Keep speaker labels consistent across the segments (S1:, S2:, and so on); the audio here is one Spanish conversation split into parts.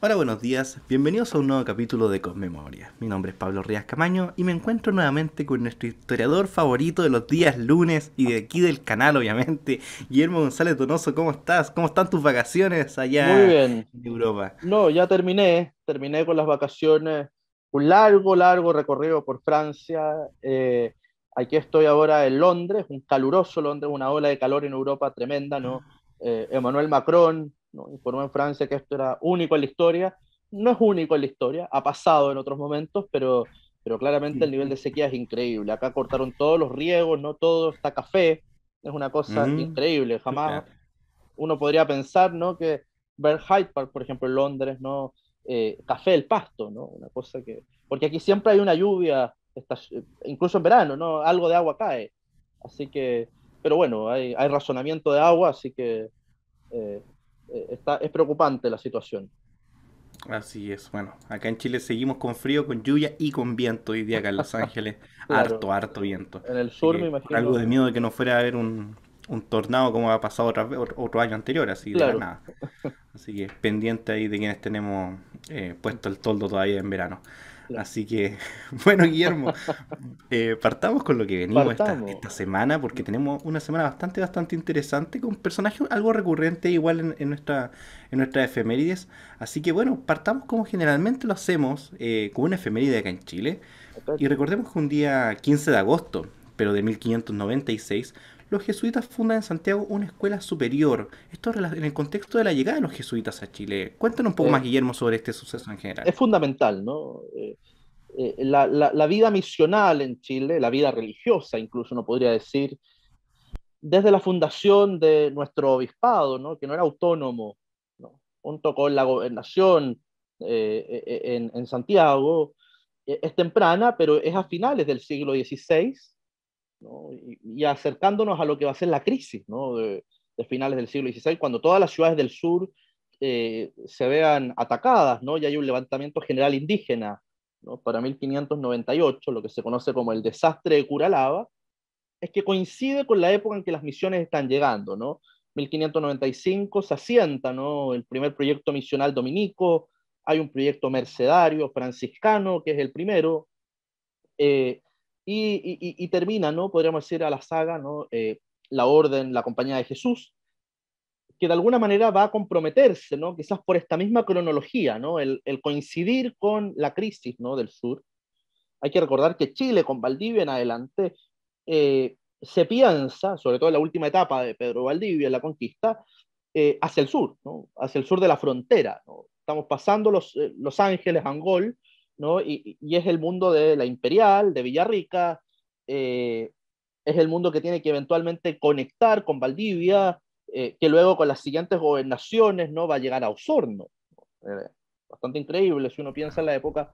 S1: Hola, buenos días. Bienvenidos a un nuevo capítulo de Conmemoria. Mi nombre es Pablo Rías Camaño y me encuentro nuevamente con nuestro historiador favorito de los días lunes y de aquí del canal, obviamente, Guillermo González Donoso. ¿Cómo estás? ¿Cómo están tus vacaciones
S2: Muy
S1: allá
S2: bien.
S1: en Europa?
S2: No, ya terminé con las vacaciones, un largo recorrido por Francia. Aquí estoy ahora en Londres, un caluroso Londres, una ola de calor en Europa tremenda, ¿no? Emmanuel Macron, ¿no?, informó en Francia que esto era único en la historia. No es único en la historia, ha pasado en otros momentos, pero claramente el nivel de sequía es increíble. Acá cortaron todos los riegos, ¿no? Todo está café, es una cosa
S1: Mm,
S2: increíble. Jamás
S1: chuta.
S2: uno podría pensar, ¿no?, que ver Hyde Park, por ejemplo, en Londres, ¿no? Café el pasto, ¿no? Una cosa que... Porque aquí siempre hay una lluvia, incluso en verano, ¿no? Algo de agua cae. Así que, pero bueno, hay razonamiento de agua, así que eh, es preocupante la situación.
S1: Así es. Bueno, acá en Chile seguimos con frío, con lluvia y con viento. Hoy día acá en Los Ángeles,
S2: Claro,
S1: harto viento.
S2: en el
S1: Así
S2: sur me
S1: que con algo
S2: imagino,
S1: de miedo de que no fuera a haber un tornado como ha pasado otro año anterior, así de la
S2: claro,
S1: nada. Así que pendiente ahí de quienes tenemos puesto el toldo todavía en verano.
S2: claro.
S1: Así que, bueno, Guillermo, partamos con lo que venimos
S2: Partamos.
S1: esta semana, porque tenemos una semana bastante interesante con personajes algo recurrentes igual en nuestras efemérides. Así que, bueno, partamos como generalmente lo hacemos, con una efeméride acá en Chile.
S2: Acá,
S1: Y recordemos que un día 15 de agosto, pero de 1596, los jesuitas fundan en Santiago una escuela superior. Esto en el contexto de la llegada de los jesuitas a Chile. Cuéntanos un poco más,
S2: eh,
S1: Guillermo, sobre este suceso en general.
S2: es fundamental, ¿no? La vida misional en Chile, la vida religiosa incluso, uno podría decir, desde la fundación de nuestro obispado, ¿no?, que no era autónomo, ¿no?, junto con la gobernación en Santiago, es temprana, pero es a finales del siglo XVI, ¿no?, y acercándonos a lo que va a ser la crisis, ¿no?, de finales del siglo XVI, cuando todas las ciudades del sur se vean atacadas, ¿no?, y hay un levantamiento general indígena, ¿no?, para 1598, lo que se conoce como el desastre de Curalaba, es que coincide con la época en que las misiones están llegando, ¿no? 1595 se asienta, ¿no?, el primer proyecto misional dominico, hay un proyecto mercedario franciscano, que es el primero, eh, y termina, ¿no?, podríamos decir, a la saga, ¿no?, la orden, la Compañía de Jesús, que de alguna manera va a comprometerse, ¿no?, quizás por esta misma cronología, ¿no?, el coincidir con la crisis, ¿no?, del sur. Hay que recordar que Chile, con Valdivia en adelante, se piensa, sobre todo en la última etapa de Pedro Valdivia, en la conquista, hacia el sur, ¿no?, hacia el sur de la frontera, ¿no? Estamos pasando Los Ángeles, Angol, ¿no?, y es el mundo de la Imperial, de Villarrica, eh, es el mundo que tiene que eventualmente conectar con Valdivia, que luego con las siguientes gobernaciones, ¿no?, va a llegar a Osorno. Eh, Bastante increíble si uno piensa en la época.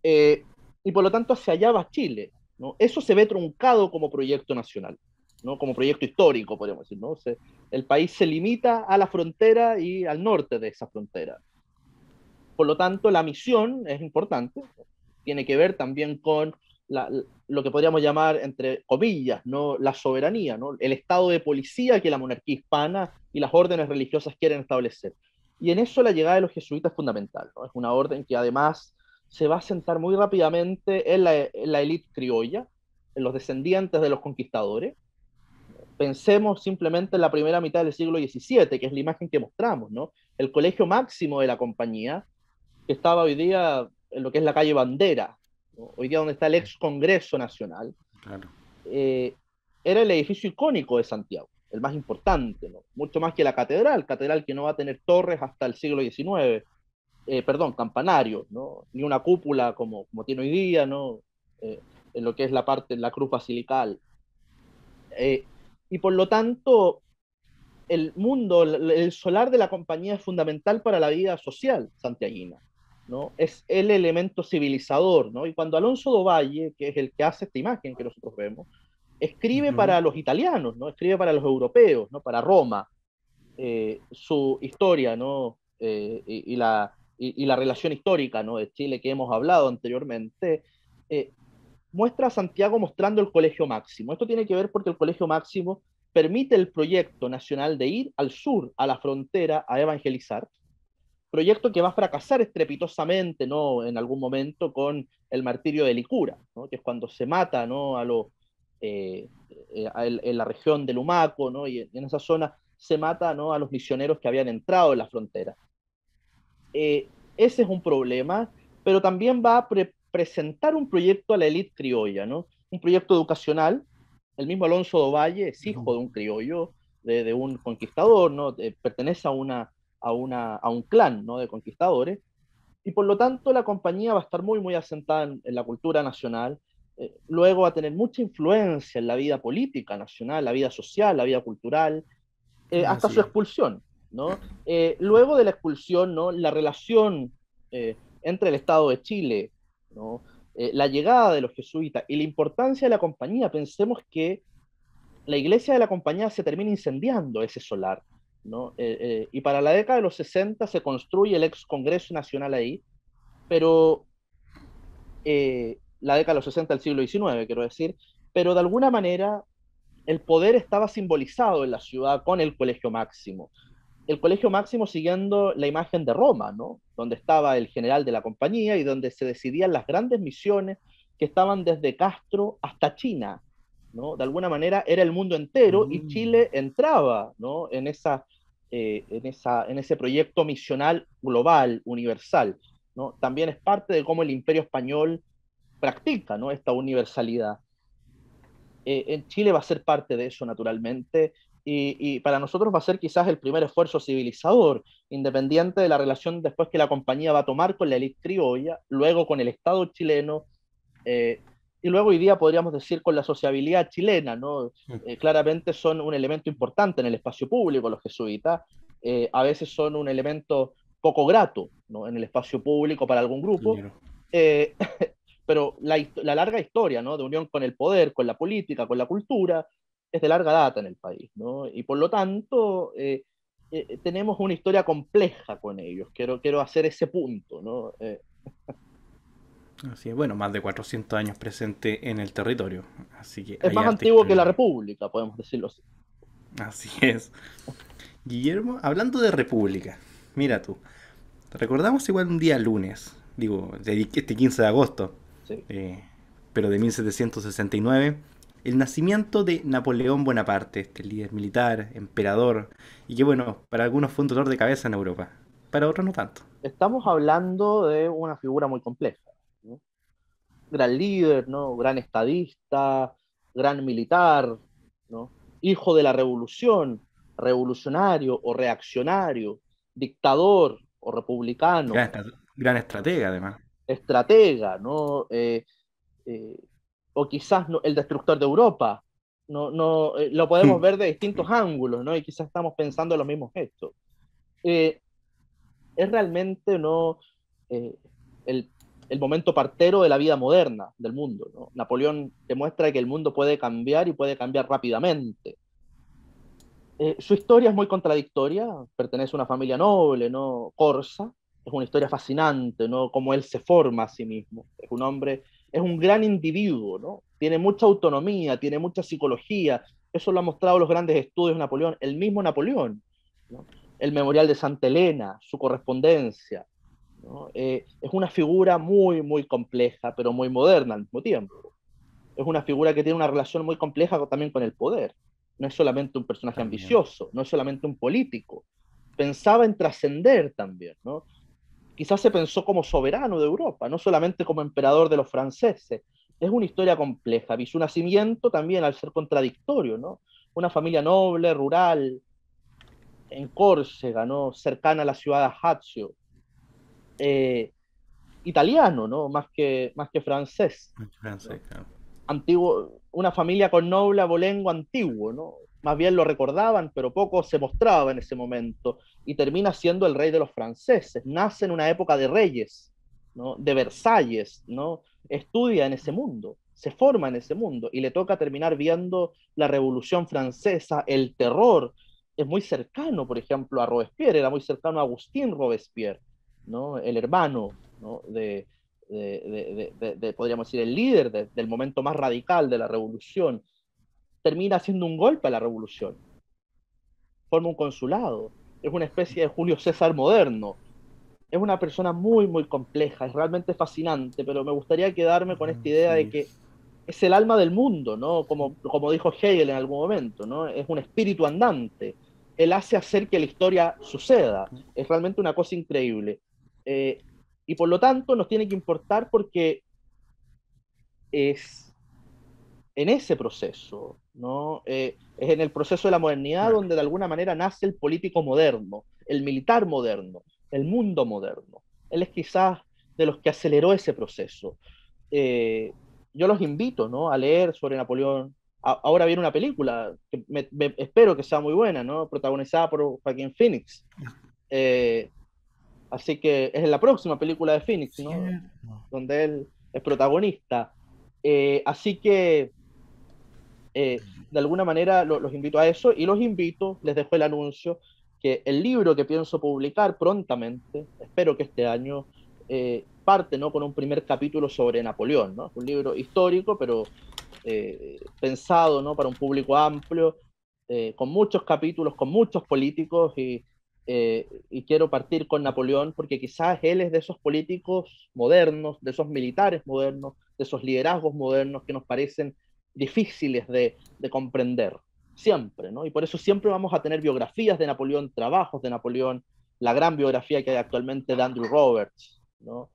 S2: Eh, y por lo tanto hacia allá va Chile, ¿no? Eso se ve truncado como proyecto nacional, ¿no?, como proyecto histórico, podríamos decir, ¿no? El país se limita a la frontera y al norte de esa frontera. Por lo tanto, la misión es importante, tiene que ver también con la, lo que podríamos llamar, entre comillas, ¿no?, la soberanía, ¿no?, el estado de policía que la monarquía hispana y las órdenes religiosas quieren establecer. Y en eso la llegada de los jesuitas es fundamental, ¿no? Es una orden que además se va a sentar muy rápidamente en la élite criolla, en los descendientes de los conquistadores. Pensemos simplemente en la primera mitad del siglo XVII, que es la imagen que mostramos, ¿no? El colegio máximo de la compañía, que estaba hoy día en lo que es la calle Bandera, ¿no?, hoy día donde está el ex Congreso Nacional,
S1: Claro.
S2: eh, era el edificio icónico de Santiago, el más importante, ¿no?, mucho más que la catedral que no va a tener torres hasta el siglo XIX, perdón, campanario, ¿no?, ni una cúpula como tiene hoy día, ¿no?, eh, en lo que es la parte, la cruz basilical. Eh, y por lo tanto, el mundo, el solar de la compañía es fundamental para la vida social santiaguina, ¿no? Es el elemento civilizador, ¿no? Y cuando Alonso do Valle, que es el que hace esta imagen que nosotros vemos, escribe
S1: Ujú.
S2: para los italianos, ¿no? Escribe para los europeos, ¿no?, para Roma, su historia, ¿no?, y la relación histórica, ¿no?, de Chile que hemos hablado anteriormente, eh, muestra a Santiago mostrando el colegio máximo. Esto tiene que ver porque el colegio máximo permite el proyecto nacional de ir al sur, a la frontera, a evangelizar, proyecto que va a fracasar estrepitosamente, ¿no? En algún momento con el martirio de Licura, ¿no? Que es cuando se mata, ¿no? En la región de Lumaco, ¿no? Y en esa zona se mata, ¿no? A los misioneros que habían entrado en la frontera. Ese es un problema, pero también va a presentar un proyecto a la élite criolla, ¿no? Un proyecto educacional. El mismo Alonso do Valle es hijo de un criollo, de un conquistador, ¿no? Pertenece a un clan, ¿no? De conquistadores, y por lo tanto la compañía va a estar muy, muy asentada en la cultura nacional. Luego va a tener mucha influencia en la vida política nacional, la vida social, la vida cultural, hasta
S1: Así
S2: su
S1: es.
S2: expulsión, ¿no? Luego de la expulsión, ¿no? La relación entre el Estado de Chile, ¿no? La llegada de los jesuitas y la importancia de la compañía, pensemos que la iglesia de la compañía se termina incendiando ese solar, ¿no? Y para la década de los 60 se construye el ex Congreso Nacional ahí, pero la década de los 60 del siglo XIX, quiero decir, pero de alguna manera el poder estaba simbolizado en la ciudad con el Colegio Máximo. El Colegio Máximo siguiendo la imagen de Roma, ¿no? Donde estaba el general de la compañía y donde se decidían las grandes misiones que estaban desde Castro hasta China, ¿no? De alguna manera era el mundo entero y
S1: Mm.
S2: Chile entraba, ¿no? En ese proyecto misional global, universal, ¿no? También es parte de cómo el imperio español practica, ¿no? Esta universalidad. En Chile va a ser parte de eso naturalmente y para nosotros va a ser quizás el primer esfuerzo civilizador, independiente de la relación después que la compañía va a tomar con la élite criolla, luego con el Estado chileno eh, y luego hoy día podríamos decir con la sociabilidad chilena, ¿no? Claramente son un elemento importante en el espacio público los jesuitas, a veces son un elemento poco grato, ¿no? En el espacio público para algún grupo,
S1: Claro.
S2: eh, pero la larga historia, ¿no? De unión con el poder, con la política, con la cultura, es de larga data en el país, ¿no? Y por lo tanto, tenemos una historia compleja con ellos. Quiero hacer ese punto, ¿no?
S1: Así es, bueno, más de 400 años presente en el territorio. Así que
S2: Es
S1: hay
S2: más
S1: harta
S2: antiguo que la
S1: historia.
S2: República, podemos decirlo así.
S1: Así es. Guillermo, hablando de república, mira tú, recordamos igual un día lunes, digo, de este 15 de agosto,
S2: Sí.
S1: eh, pero de 1769, el nacimiento de Napoleón Bonaparte, este líder militar, emperador, y que bueno, para algunos fue un dolor de cabeza en Europa, para otros no tanto.
S2: Estamos hablando de una figura muy compleja, ¿no? Gran líder, ¿no? Gran estadista, gran militar, ¿no? Hijo de la revolución, revolucionario o reaccionario, dictador o republicano,
S1: Gran estratega además.
S2: estratega, ¿no? Eh, o quizás el destructor de Europa. Lo podemos ver de distintos ángulos, ¿no? Y quizás estamos pensando en los mismos hechos. Eh, es realmente no eh, el, el, momento partero de la vida moderna del mundo, ¿no? Napoleón demuestra que el mundo puede cambiar y puede cambiar rápidamente. Su historia es muy contradictoria, pertenece a una familia noble, ¿no? Corsa, es una historia fascinante, ¿no? Cómo él se forma a sí mismo. Es un hombre, es un gran individuo, ¿no? Tiene mucha autonomía, tiene mucha psicología. Eso lo han mostrado los grandes estudios de Napoleón, el mismo Napoleón, ¿no? El memorial de Santa Elena, su correspondencia, ¿no? Es una figura muy, muy compleja, pero muy moderna al mismo tiempo. Es una figura que tiene una relación muy compleja también con el poder. No es solamente un personaje
S1: También.
S2: ambicioso, no es solamente un político. Pensaba en trascender también, ¿no? Quizás se pensó como soberano de Europa, no solamente como emperador de los franceses. Es una historia compleja. Vi su nacimiento también al ser contradictorio, ¿no? Una familia noble, rural, en Córcega, ¿no? Cercana a la ciudad de Ajaccio. Eh, Italiano, ¿no? Más que francés,
S1: Francés,
S2: ¿no?
S1: claro.
S2: Antiguo, una familia con noble abolengo antiguo, ¿no? Más bien lo recordaban, pero poco se mostraba en ese momento, y termina siendo el rey de los franceses. Nace en una época de reyes, ¿no? De Versalles, ¿no? Estudia en ese mundo, se forma en ese mundo, y le toca terminar viendo la Revolución Francesa, el terror. Es muy cercano, por ejemplo, a Robespierre, era muy cercano a Agustín Robespierre, ¿no? El hermano, ¿no? Podríamos decir, el líder del momento más radical de la revolución, termina haciendo un golpe a la revolución, forma un consulado, es una especie de Julio César moderno, es una persona muy, muy compleja, es realmente fascinante, pero me gustaría quedarme con esta idea de
S1: Sí,
S2: que es el alma del mundo, ¿no? Como dijo Hegel en algún momento, ¿no? Es un espíritu andante. Él hace hacer que la historia suceda. Es realmente una cosa increíble. Eh, y por lo tanto nos tiene que importar porque es en ese proceso, ¿no? Es en el proceso de la modernidad
S1: claro.
S2: donde de alguna manera nace el político moderno, el militar moderno, el mundo moderno. Él es quizás de los que aceleró ese proceso. Eh, yo los invito, ¿no?, a leer sobre Napoleón. Ahora viene una película que espero que sea muy buena, ¿no?, protagonizada por Joaquín Phoenix. Eh, Así que es la próxima película de Phoenix, ¿no?,
S1: Cierto.
S2: donde él es protagonista. Así que de alguna manera los invito a eso y los invito, les dejo el anuncio, que el libro que pienso publicar prontamente, espero que este año, parte, ¿no?, con un primer capítulo sobre Napoleón, ¿no? Es un libro histórico, pero pensado, ¿no?, para un público amplio, con muchos capítulos, con muchos políticos y quiero partir con Napoleón porque quizás él es de esos políticos modernos, de esos militares modernos, de esos liderazgos modernos que nos parecen difíciles de comprender, siempre, ¿no? Y por eso siempre vamos a tener biografías de Napoleón, trabajos de Napoleón, la gran biografía que hay actualmente de Andrew Roberts, ¿no?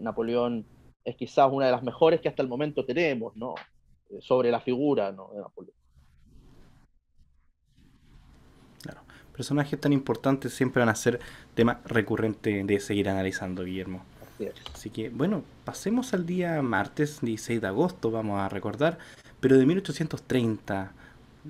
S2: Napoleón es quizás una de las mejores que hasta el momento tenemos, ¿no?, sobre la figura, ¿no?, de Napoleón.
S1: Claro. Personajes tan importantes siempre van a ser tema recurrente de seguir analizando, Guillermo.
S2: Así es.
S1: Así que, bueno, pasemos al día martes 16 de agosto, vamos a recordar, pero de 1830.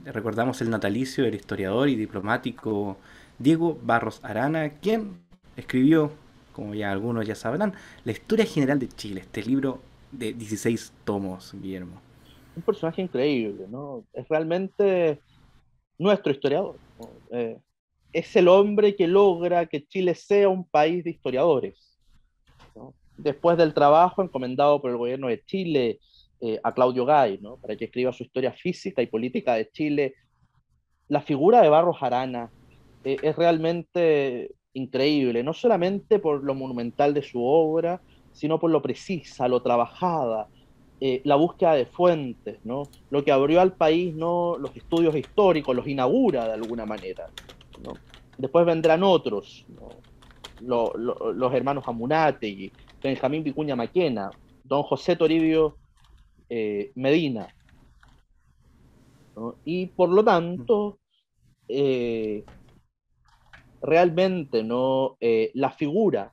S1: Recordamos el natalicio del historiador y diplomático Diego Barros Arana, quien escribió, como ya algunos ya sabrán, la Historia General de Chile, este libro de 16 tomos, Guillermo.
S2: Un personaje increíble, ¿no? Es realmente nuestro historiador, ¿no? Es el hombre que logra que Chile sea un país de historiadores, ¿no? Después del trabajo encomendado por el gobierno de Chile a Claudio Gay, ¿no?, para que escriba su historia física y política de Chile, la figura de Barros Arana es realmente increíble, no solamente por lo monumental de su obra, sino por lo precisa, lo trabajada, la búsqueda de fuentes, ¿no?, lo que abrió al país, ¿no?, los estudios históricos, los inaugura de alguna manera, ¿no? Después vendrán otros, ¿no?, los hermanos Amunátegui, Benjamín Vicuña Maquena, don José Toribio Medina, ¿no? Y por lo tanto, eh, realmente, ¿no?, la figura,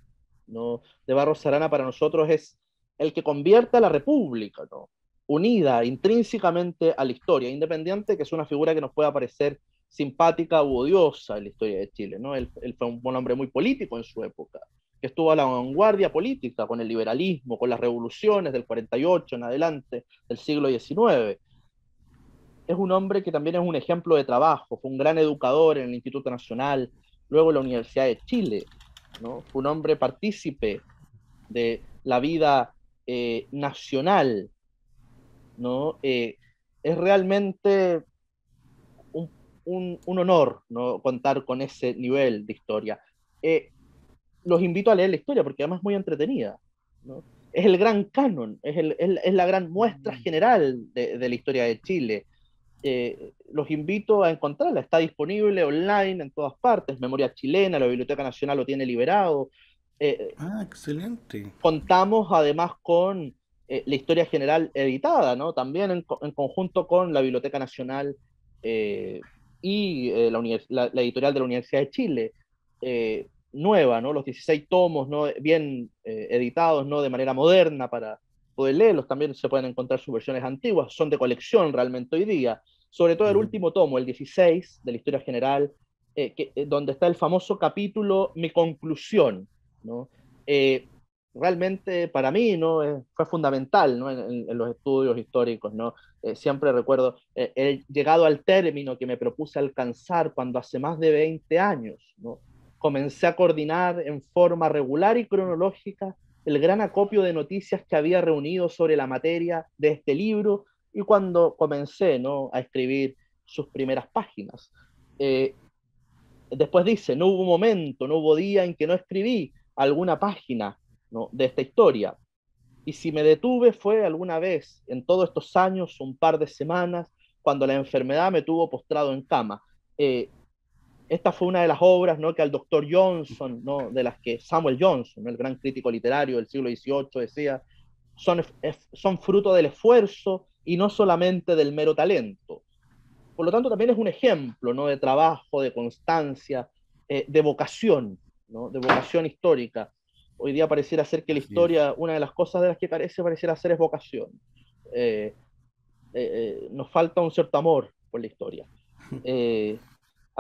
S2: ¿no?, de Barros Arana para nosotros es el que convierte a la República, ¿no?, unida intrínsecamente a la historia, independiente que es una figura que nos pueda parecer simpática u odiosa en la historia de Chile, ¿no? Él fue un hombre muy político en su época, que estuvo a la vanguardia política con el liberalismo, con las revoluciones del 48 en adelante del siglo XIX. Es un hombre que también es un ejemplo de trabajo, fue un gran educador en el Instituto Nacional, luego en la Universidad de Chile, ¿no? Fue un hombre partícipe de la vida nacional, ¿no? Es realmente un, un honor, ¿no?, contar con ese nivel de historia. Eh, los invito a leer la historia porque además es muy entretenida, ¿no? Es el gran canon, es la gran muestra general de la historia de Chile. Los invito a encontrarla, está disponible online en todas partes, Memoria Chilena, la Biblioteca Nacional lo tiene liberado. Eh,
S1: Ah, excelente.
S2: Contamos además con la historia general editada, ¿no?, también en conjunto con la Biblioteca Nacional eh, y la editorial de la Universidad de Chile, nueva, ¿no?, los 16 tomos, ¿no?, bien editados, ¿no?, de manera moderna para poder leerlos. También se pueden encontrar sus versiones antiguas, son de colección realmente hoy día, sobre todo el
S1: Ujú.
S2: último tomo, el 16 de la historia general, donde está el famoso capítulo Mi conclusión, ¿no? Eh, Realmente para mí, ¿no?, fue fundamental, ¿no?, en los estudios históricos, ¿no? Siempre recuerdo el llegado al término que me propuse alcanzar cuando hace más de 20 años, ¿no?, comencé a coordinar en forma regular y cronológica el gran acopio de noticias que había reunido sobre la materia de este libro y cuando comencé, ¿no?, a escribir sus primeras páginas. Eh, Después dice, no hubo momento, no hubo día en que no escribí, alguna página, ¿no?, de esta historia. Y si me detuve fue alguna vez, en todos estos años, un par de semanas, cuando la enfermedad me tuvo postrado en cama. Eh, Esta fue una de las obras, ¿no?, que al doctor Johnson, ¿no?, de las que Samuel Johnson, ¿no?, el gran crítico literario del siglo XVIII, decía, son fruto del esfuerzo y no solamente del mero talento. Por lo tanto, también es un ejemplo, ¿no?, de trabajo, de constancia, de vocación, ¿no?, de vocación histórica. Hoy día pareciera ser que la
S1: Así es.
S2: historia, una de las cosas de las que pareciera ser es vocación. Eh, Nos falta un cierto amor por la historia. Eh,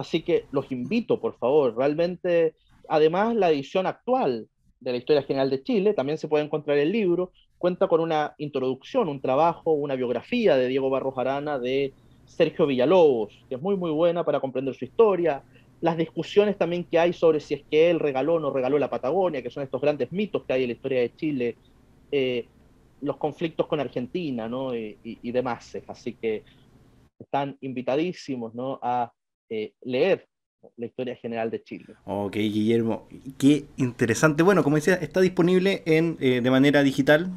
S2: Así que los invito, por favor, realmente, además la edición actual de la Historia General de Chile, también se puede encontrar el libro, cuenta con una introducción, un trabajo, una biografía de Diego Barros Arana de Sergio Villalobos, que es muy, muy buena para comprender su historia, las discusiones también que hay sobre si es que él regaló o no regaló la Patagonia, que son estos grandes mitos que hay en la historia de Chile, eh, los conflictos con Argentina, ¿no?, y demás. Así que están invitadísimos, ¿no?, a leer la historia general de Chile.
S1: Ok, Guillermo, qué interesante. Bueno, como decía, está disponible de manera digital,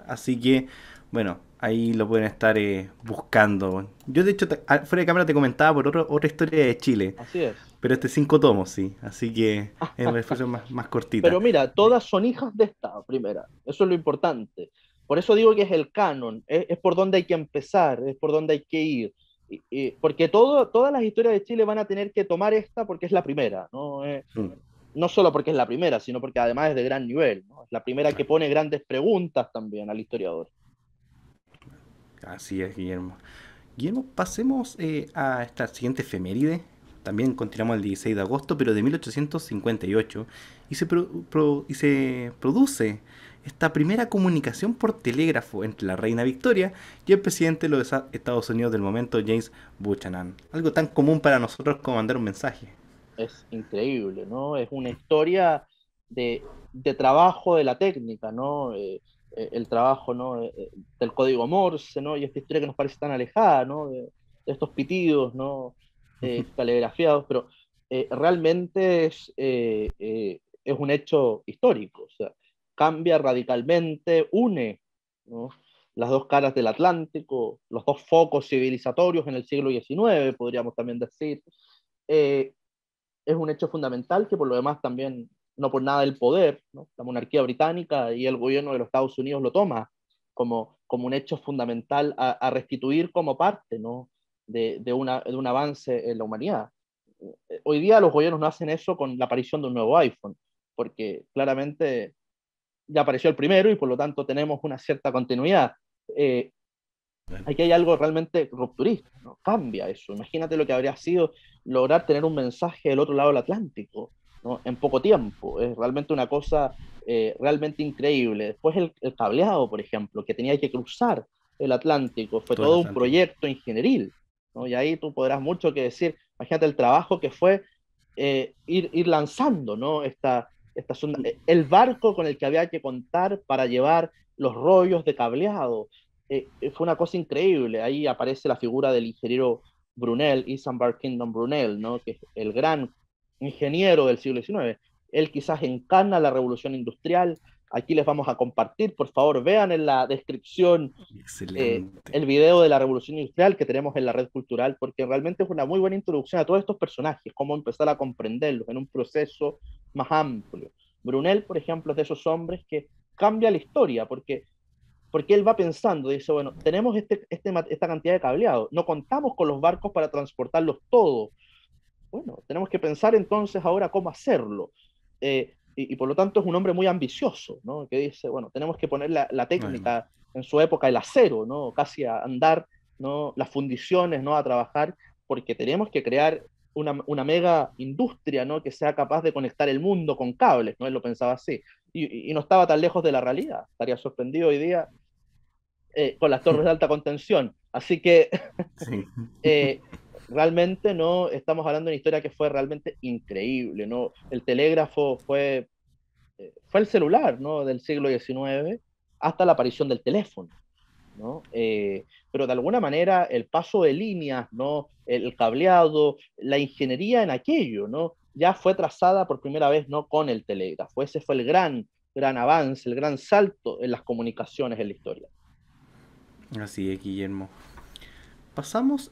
S1: así que, bueno, ahí lo pueden estar buscando. Yo, de hecho, fuera de cámara te comentaba por otra historia de Chile,
S2: Así es.
S1: pero este es 5 tomos, sí, así que es una versión más cortita.
S2: Pero mira, todas son hijas de esta primera. Eso es lo importante. Por eso digo que es el canon, es por donde hay que empezar, es por donde hay que ir. Porque todas las historias de Chile van a tener que tomar esta porque es la primera, ¿no?
S1: Mm,
S2: No solo porque es la primera, sino porque además es de gran nivel, ¿no? Es la primera que
S1: claro.
S2: pone grandes preguntas también al historiador.
S1: Así es, Guillermo. Guillermo, pasemos a esta siguiente efeméride. También continuamos el 16 de agosto, pero de 1858. Y se produce esta primera comunicación por telégrafo entre la reina Victoria y el presidente de los Estados Unidos del momento, James Buchanan. Algo tan común para nosotros como mandar un mensaje.
S2: Es increíble, ¿no? Es una historia de trabajo de la técnica, ¿no? El trabajo, ¿no?, del código Morse, ¿no? Y esta historia que nos parece tan alejada, ¿no?, de estos pitidos, ¿no?, caligrafiados, pero realmente es un hecho histórico, o sea, cambia radicalmente, une, ¿no?, las dos caras del Atlántico, los dos focos civilizatorios en el siglo XIX, podríamos también decir. Eh, es un hecho fundamental que por lo demás también, no por nada el poder, ¿no?, la monarquía británica y el gobierno de los Estados Unidos lo toma como un hecho fundamental a restituir como parte, ¿no?, de un avance en la humanidad. Hoy día los gobiernos no hacen eso con la aparición de un nuevo iPhone, porque claramente ya apareció el primero y por lo tanto tenemos una cierta continuidad. Eh, Aquí hay algo realmente rupturista, ¿no? Cambia eso. Imagínate lo que habría sido lograr tener un mensaje del otro lado del Atlántico, ¿no?, en poco tiempo. Es realmente una cosa realmente increíble. Después el cableado, por ejemplo, que tenía que cruzar el Atlántico, fue
S1: Todo el
S2: todo un
S1: Atlántico.
S2: proyecto ingenieril, ¿no? Y ahí tú podrás mucho que decir. Imagínate el trabajo que fue ir lanzando, ¿no?, esta sonda, el barco con el que había que contar para llevar los rollos de cableado. Fue una cosa increíble. Ahí aparece la figura del ingeniero Brunel, Isambard Kingdom Brunel, ¿no?, que es el gran ingeniero del siglo XIX. Él quizás encarna la revolución industrial. Aquí les vamos a compartir, por favor, vean en la descripción
S1: Excelente.
S2: el video de la revolución industrial que tenemos en la red cultural, porque realmente es una muy buena introducción a todos estos personajes, cómo empezar a comprenderlos en un proceso más amplio. Brunel, por ejemplo, es de esos hombres que cambia la historia, porque él va pensando, dice, bueno, tenemos esta cantidad de cableado, no contamos con los barcos para transportarlos todos. Bueno, tenemos que pensar entonces ahora cómo hacerlo. Y por lo tanto es un hombre muy ambicioso, ¿no?, que dice, bueno, tenemos que poner la
S1: Bueno,
S2: técnica, en su época el acero, ¿no?, casi a andar, ¿no?, las fundiciones, ¿no?, a trabajar, porque tenemos que crear una mega industria, ¿no?, que sea capaz de conectar el mundo con cables, ¿no? Él lo pensaba así. Y no estaba tan lejos de la realidad. Estaría sorprendido hoy día con las torres de alta contención. Así que
S1: sí.
S2: eh, realmente no estamos hablando de una historia que fue realmente increíble, ¿no? El telégrafo fue el celular, ¿no?, del siglo XIX hasta la aparición del teléfono, ¿no? Pero de alguna manera el paso de líneas, ¿no?, el cableado, la ingeniería en aquello, ¿no?, ya fue trazada por primera vez, ¿no?, con el telégrafo. Ese fue el gran avance, el gran salto en las comunicaciones en la historia.
S1: Así es, Guillermo. Pasamos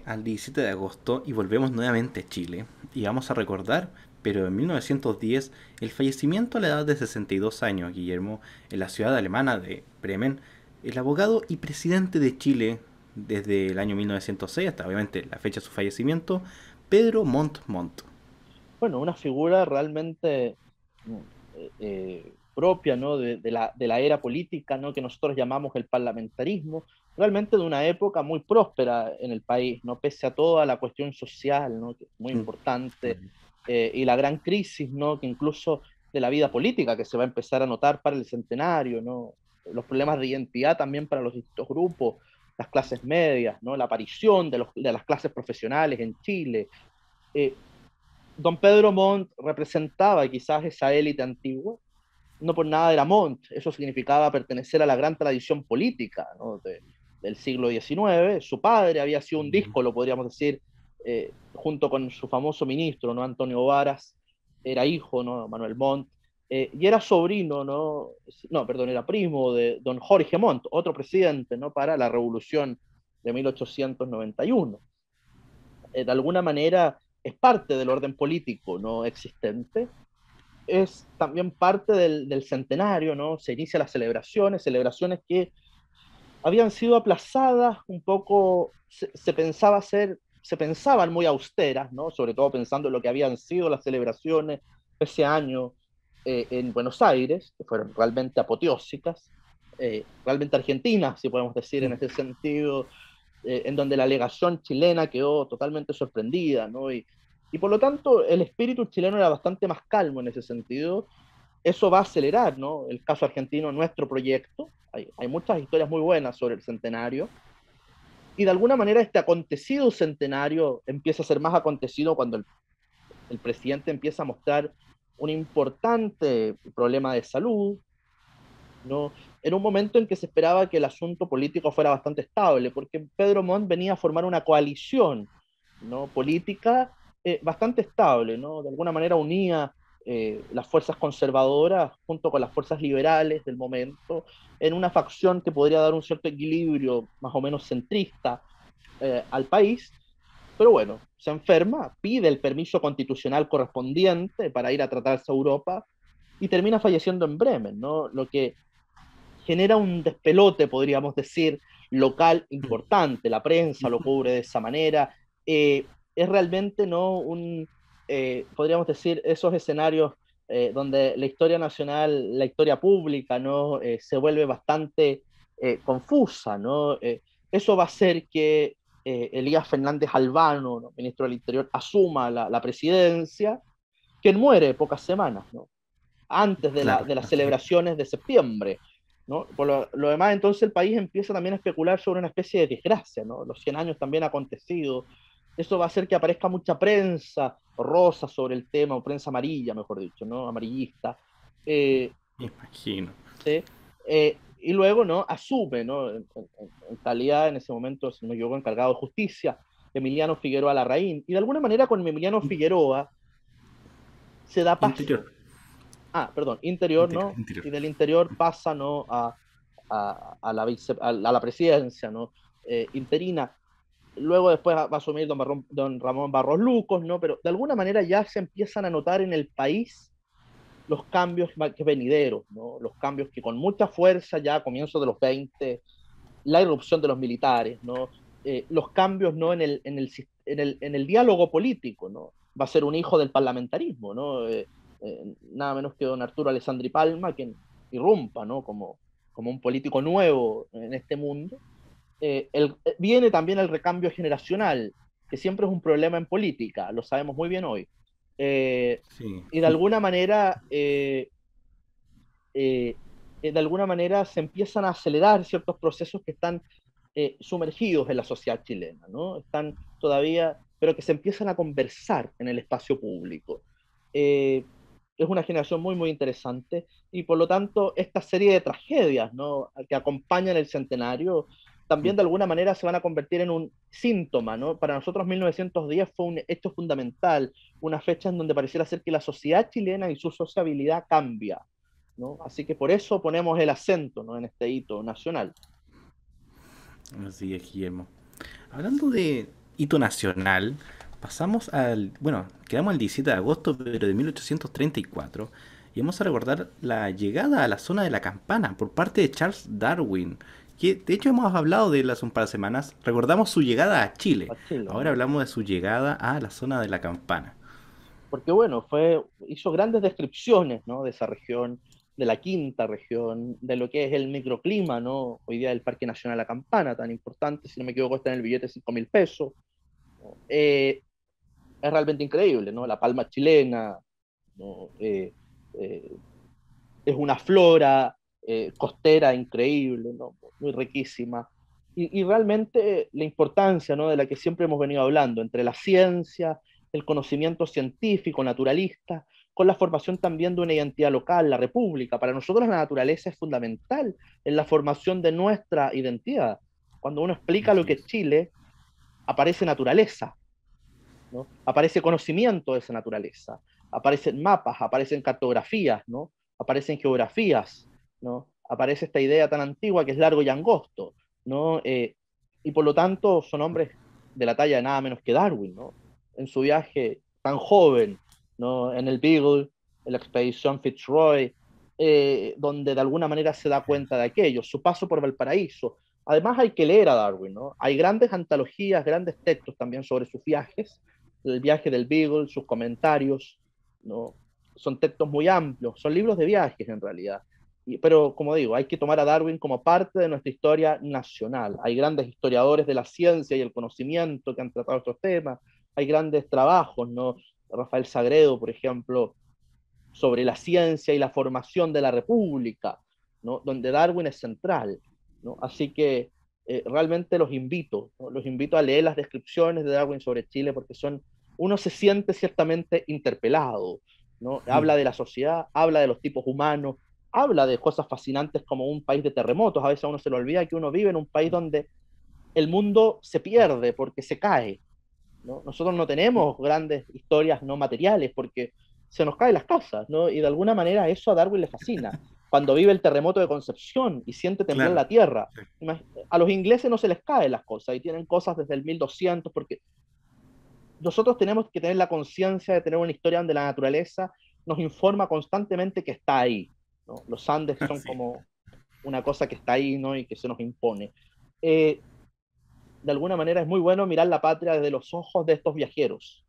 S1: al 17 de agosto y volvemos nuevamente a Chile. Y vamos a recordar, pero en 1910, el fallecimiento a la edad de 62 años, Guillermo, en la ciudad alemana de Bremen, el abogado y presidente de Chile desde el año 1906 hasta obviamente la fecha de su fallecimiento, Pedro Montt Montt.
S2: Bueno, una figura realmente propia, ¿no?, de la era política, ¿no?, que nosotros llamamos el parlamentarismo, realmente de una época muy próspera en el país, ¿no?, pese a toda la cuestión social, ¿no?, que es muy importante, y la gran crisis, ¿no?, que incluso de la vida política que se va a empezar a notar para el centenario, ¿no?, los problemas de identidad también para los distintos grupos, las clases medias, ¿no?, la aparición de las clases profesionales en Chile. eh, Don Pedro Montt representaba quizás esa élite antigua, no por nada era Montt, eso significaba pertenecer a la gran tradición política, ¿no?, del siglo XIX. Su padre había sido un díscolo, podríamos decir, junto con su famoso ministro, ¿no?, Antonio Varas, era hijo, ¿no?, Manuel Montt, y era sobrino, no, perdón, era primo de don Jorge Montt, otro presidente, ¿no?, para la revolución de 1891. De alguna manera es parte del orden político no existente, es también parte del centenario, ¿no? Se inician las celebraciones, celebraciones que habían sido aplazadas un poco, se pensaban muy austeras, ¿no?, sobre todo pensando en lo que habían sido las celebraciones ese año en Buenos Aires, que fueron realmente apoteósicas, realmente argentinas, si podemos decir en ese sentido, en donde la legación chilena quedó totalmente sorprendida, ¿no? Y por lo tanto el espíritu chileno era bastante más calmo en ese sentido. Eso va a acelerar, ¿no?, el caso argentino, nuestro proyecto. Hay muchas historias muy buenas sobre el centenario. Y de alguna manera este acontecido centenario empieza a ser más acontecido cuando el presidente empieza a mostrar un importante problema de salud, ¿no?, en un momento en que se esperaba que el asunto político fuera bastante estable, porque Pedro Montt venía a formar una coalición, ¿no?, política bastante estable, ¿no?, de alguna manera unía las fuerzas conservadoras junto con las fuerzas liberales del momento, en una facción que podría dar un cierto equilibrio más o menos centrista al país. Pero bueno, se enferma, pide el permiso constitucional correspondiente para ir a tratarse a Europa y termina falleciendo en Bremen, ¿no?, lo que genera un despelote, podríamos decir, local importante. La prensa lo cubre de esa manera. Es realmente, ¿no?, podríamos decir, esos escenarios donde la historia nacional, la historia pública, ¿no?, se vuelve bastante confusa, ¿no? Eso va a hacer que Elías Fernández Albano, ¿no?, ministro del Interior, asuma la presidencia, quien muere pocas semanas, ¿no?, antes
S1: Claro,
S2: de las
S1: así es.
S2: celebraciones de septiembre, ¿no? Por lo demás, entonces el país empieza también a especular sobre una especie de desgracia, ¿no? Los 100 años también ha acontecido. Eso va a hacer que aparezca mucha prensa rosa sobre el tema, o prensa amarilla, mejor dicho, ¿no?, amarillista. Eh,
S1: Imagino.
S2: ¿Sí? Y luego, ¿no?, asume, ¿no?, en calidad, en ese momento, si no me equivoco, encargado de justicia, Emiliano Figueroa Larraín. Y de alguna manera con Emiliano Figueroa se da
S1: Interior.
S2: paso, perdón, interior,
S1: Interior,
S2: ¿no?
S1: interior.
S2: Y del interior pasa, ¿no?, a la presidencia, ¿no?, interina. Luego después va a asumir don Ramón Barros Lucos, ¿no? Pero de alguna manera ya se empiezan a notar en el país los cambios que venideros, ¿no? Los cambios que con mucha fuerza ya a comienzos de los 20, la irrupción de los militares, ¿no? Los cambios, ¿no?, en el diálogo político, ¿no? Va a ser un hijo del parlamentarismo, ¿no? Nada menos que don Arturo Alessandri Palma, quien irrumpa, ¿no?, como un político nuevo en este mundo. Viene también el recambio generacional, que siempre es un problema en política, lo sabemos muy bien hoy. Eh,
S1: Sí.
S2: y de alguna manera se empiezan a acelerar ciertos procesos que están sumergidos en la sociedad chilena, ¿no? Están todavía, pero que se empiezan a conversar en el espacio público. Eh, es una generación muy, muy interesante y por lo tanto esta serie de tragedias, ¿no?, que acompañan el centenario también de alguna manera se van a convertir en un síntoma, ¿no? Para nosotros 1910 fue un hecho fundamental, una fecha en donde pareciera ser que la sociedad chilena y su sociabilidad cambia, ¿no? Así que por eso ponemos el acento, ¿no? En este hito nacional.
S1: Así es, Guillermo. Hablando de hito nacional, pasamos al, bueno, quedamos el 17 de agosto, pero de 1834, y vamos a recordar la llegada a la zona de la Campana por parte de Charles Darwin, que de hecho hemos hablado de él hace un par de semanas. Recordamos su llegada a Chile,
S2: A Chile,
S1: ahora
S2: ¿no?
S1: hablamos de su llegada a la zona de la Campana.
S2: Porque bueno, hizo grandes descripciones, ¿no? De esa región, de la quinta región, de lo que es el microclima, ¿no? Hoy día el Parque Nacional La Campana, tan importante, si no me equivoco, está en el billete de 5.000 pesos. ¿No? Es realmente increíble, ¿no? La palma chilena, ¿no? Eh, es una flora costera increíble, ¿no? Muy riquísima. Y realmente la importancia, ¿no? De la que siempre hemos venido hablando, entre la ciencia, el conocimiento científico, naturalista, con la formación también de una identidad local, la república. Para nosotros la naturaleza es fundamental en la formación de nuestra identidad. Cuando uno explica lo
S1: Así
S2: que es
S1: es.
S2: Chile, aparece naturaleza, ¿no? Aparece conocimiento de esa naturaleza, aparecen mapas, aparecen cartografías, ¿no? Aparecen geografías, ¿no? Aparece esta idea tan antigua que es largo y angosto, ¿no? Y por lo tanto son hombres de la talla de nada menos que Darwin, ¿no? En su viaje tan joven, ¿no? En el Beagle, en la expedición Fitzroy, donde de alguna manera se da cuenta de aquello, su paso por Valparaíso. Además hay que leer a Darwin, ¿no? Hay grandes antologías, grandes textos también sobre sus viajes, el viaje del Beagle, sus comentarios, ¿no? Son textos muy amplios, son libros de viajes en realidad. Pero como digo, hay que tomar a Darwin como parte de nuestra historia nacional. Hay grandes historiadores de la ciencia y el conocimiento que han tratado estos temas, hay grandes trabajos, ¿no? Rafael Sagredo, por ejemplo, sobre la ciencia y la formación de la República, ¿no? Donde Darwin es central, ¿no? Así que realmente ¿no? Los invito a leer las descripciones de Darwin sobre Chile porque uno se siente ciertamente interpelado, ¿no? Habla de la sociedad, habla de los tipos humanos, habla de cosas fascinantes como un país de terremotos. A veces a uno se le olvida que uno vive en un país donde el mundo se pierde porque se cae, ¿no? Nosotros no tenemos grandes historias no materiales porque se nos caen las casas, ¿no? Y de alguna manera eso a Darwin le fascina. Cuando vive el terremoto de Concepción y siente temblar
S1: Claro.
S2: la tierra, a los ingleses no se les caen las cosas y tienen cosas desde el 1200 porque nosotros tenemos que tener la conciencia de tener una historia donde la naturaleza nos informa constantemente que está ahí, ¿no? Los Andes son
S1: Así es.
S2: como una cosa que está ahí, ¿no? Y que se nos impone. Eh, de alguna manera es muy bueno mirar la patria desde los ojos de estos viajeros.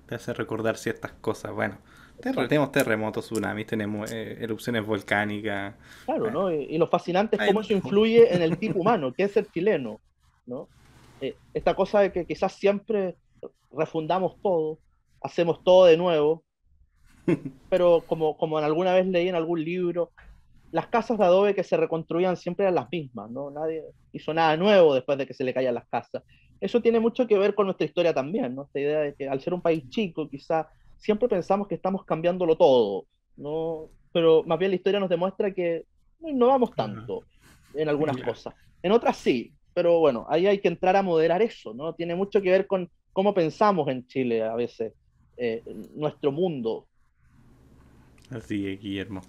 S1: Te hace recordar ciertas cosas. Bueno,
S2: Exacto.
S1: tenemos terremotos, tsunamis, tenemos erupciones volcánicas.
S2: Claro,
S1: Bueno,
S2: ¿no? Y lo fascinante es
S1: hay
S2: cómo
S1: de
S2: eso
S1: todo.
S2: influye en el tipo humano, que es el chileno, ¿no? Esta cosa de que quizás siempre refundamos todo, hacemos todo de nuevo, pero como en alguna vez leí en algún libro, las casas de adobe que se reconstruían siempre eran las mismas, ¿no? Nadie hizo nada nuevo después de que se le caían las casas. Eso tiene mucho que ver con nuestra historia también, ¿no? Esta idea de que al ser un país chico, quizá siempre pensamos que estamos cambiándolo todo, ¿no? Pero más bien la historia nos demuestra que no innovamos
S1: Ajá.
S2: tanto en algunas
S1: Claro.
S2: cosas. En otras sí, pero bueno, ahí hay que entrar a moderar eso, ¿no? Tiene mucho que ver con cómo pensamos en Chile a veces, nuestro mundo.
S1: Así es, Guillermo.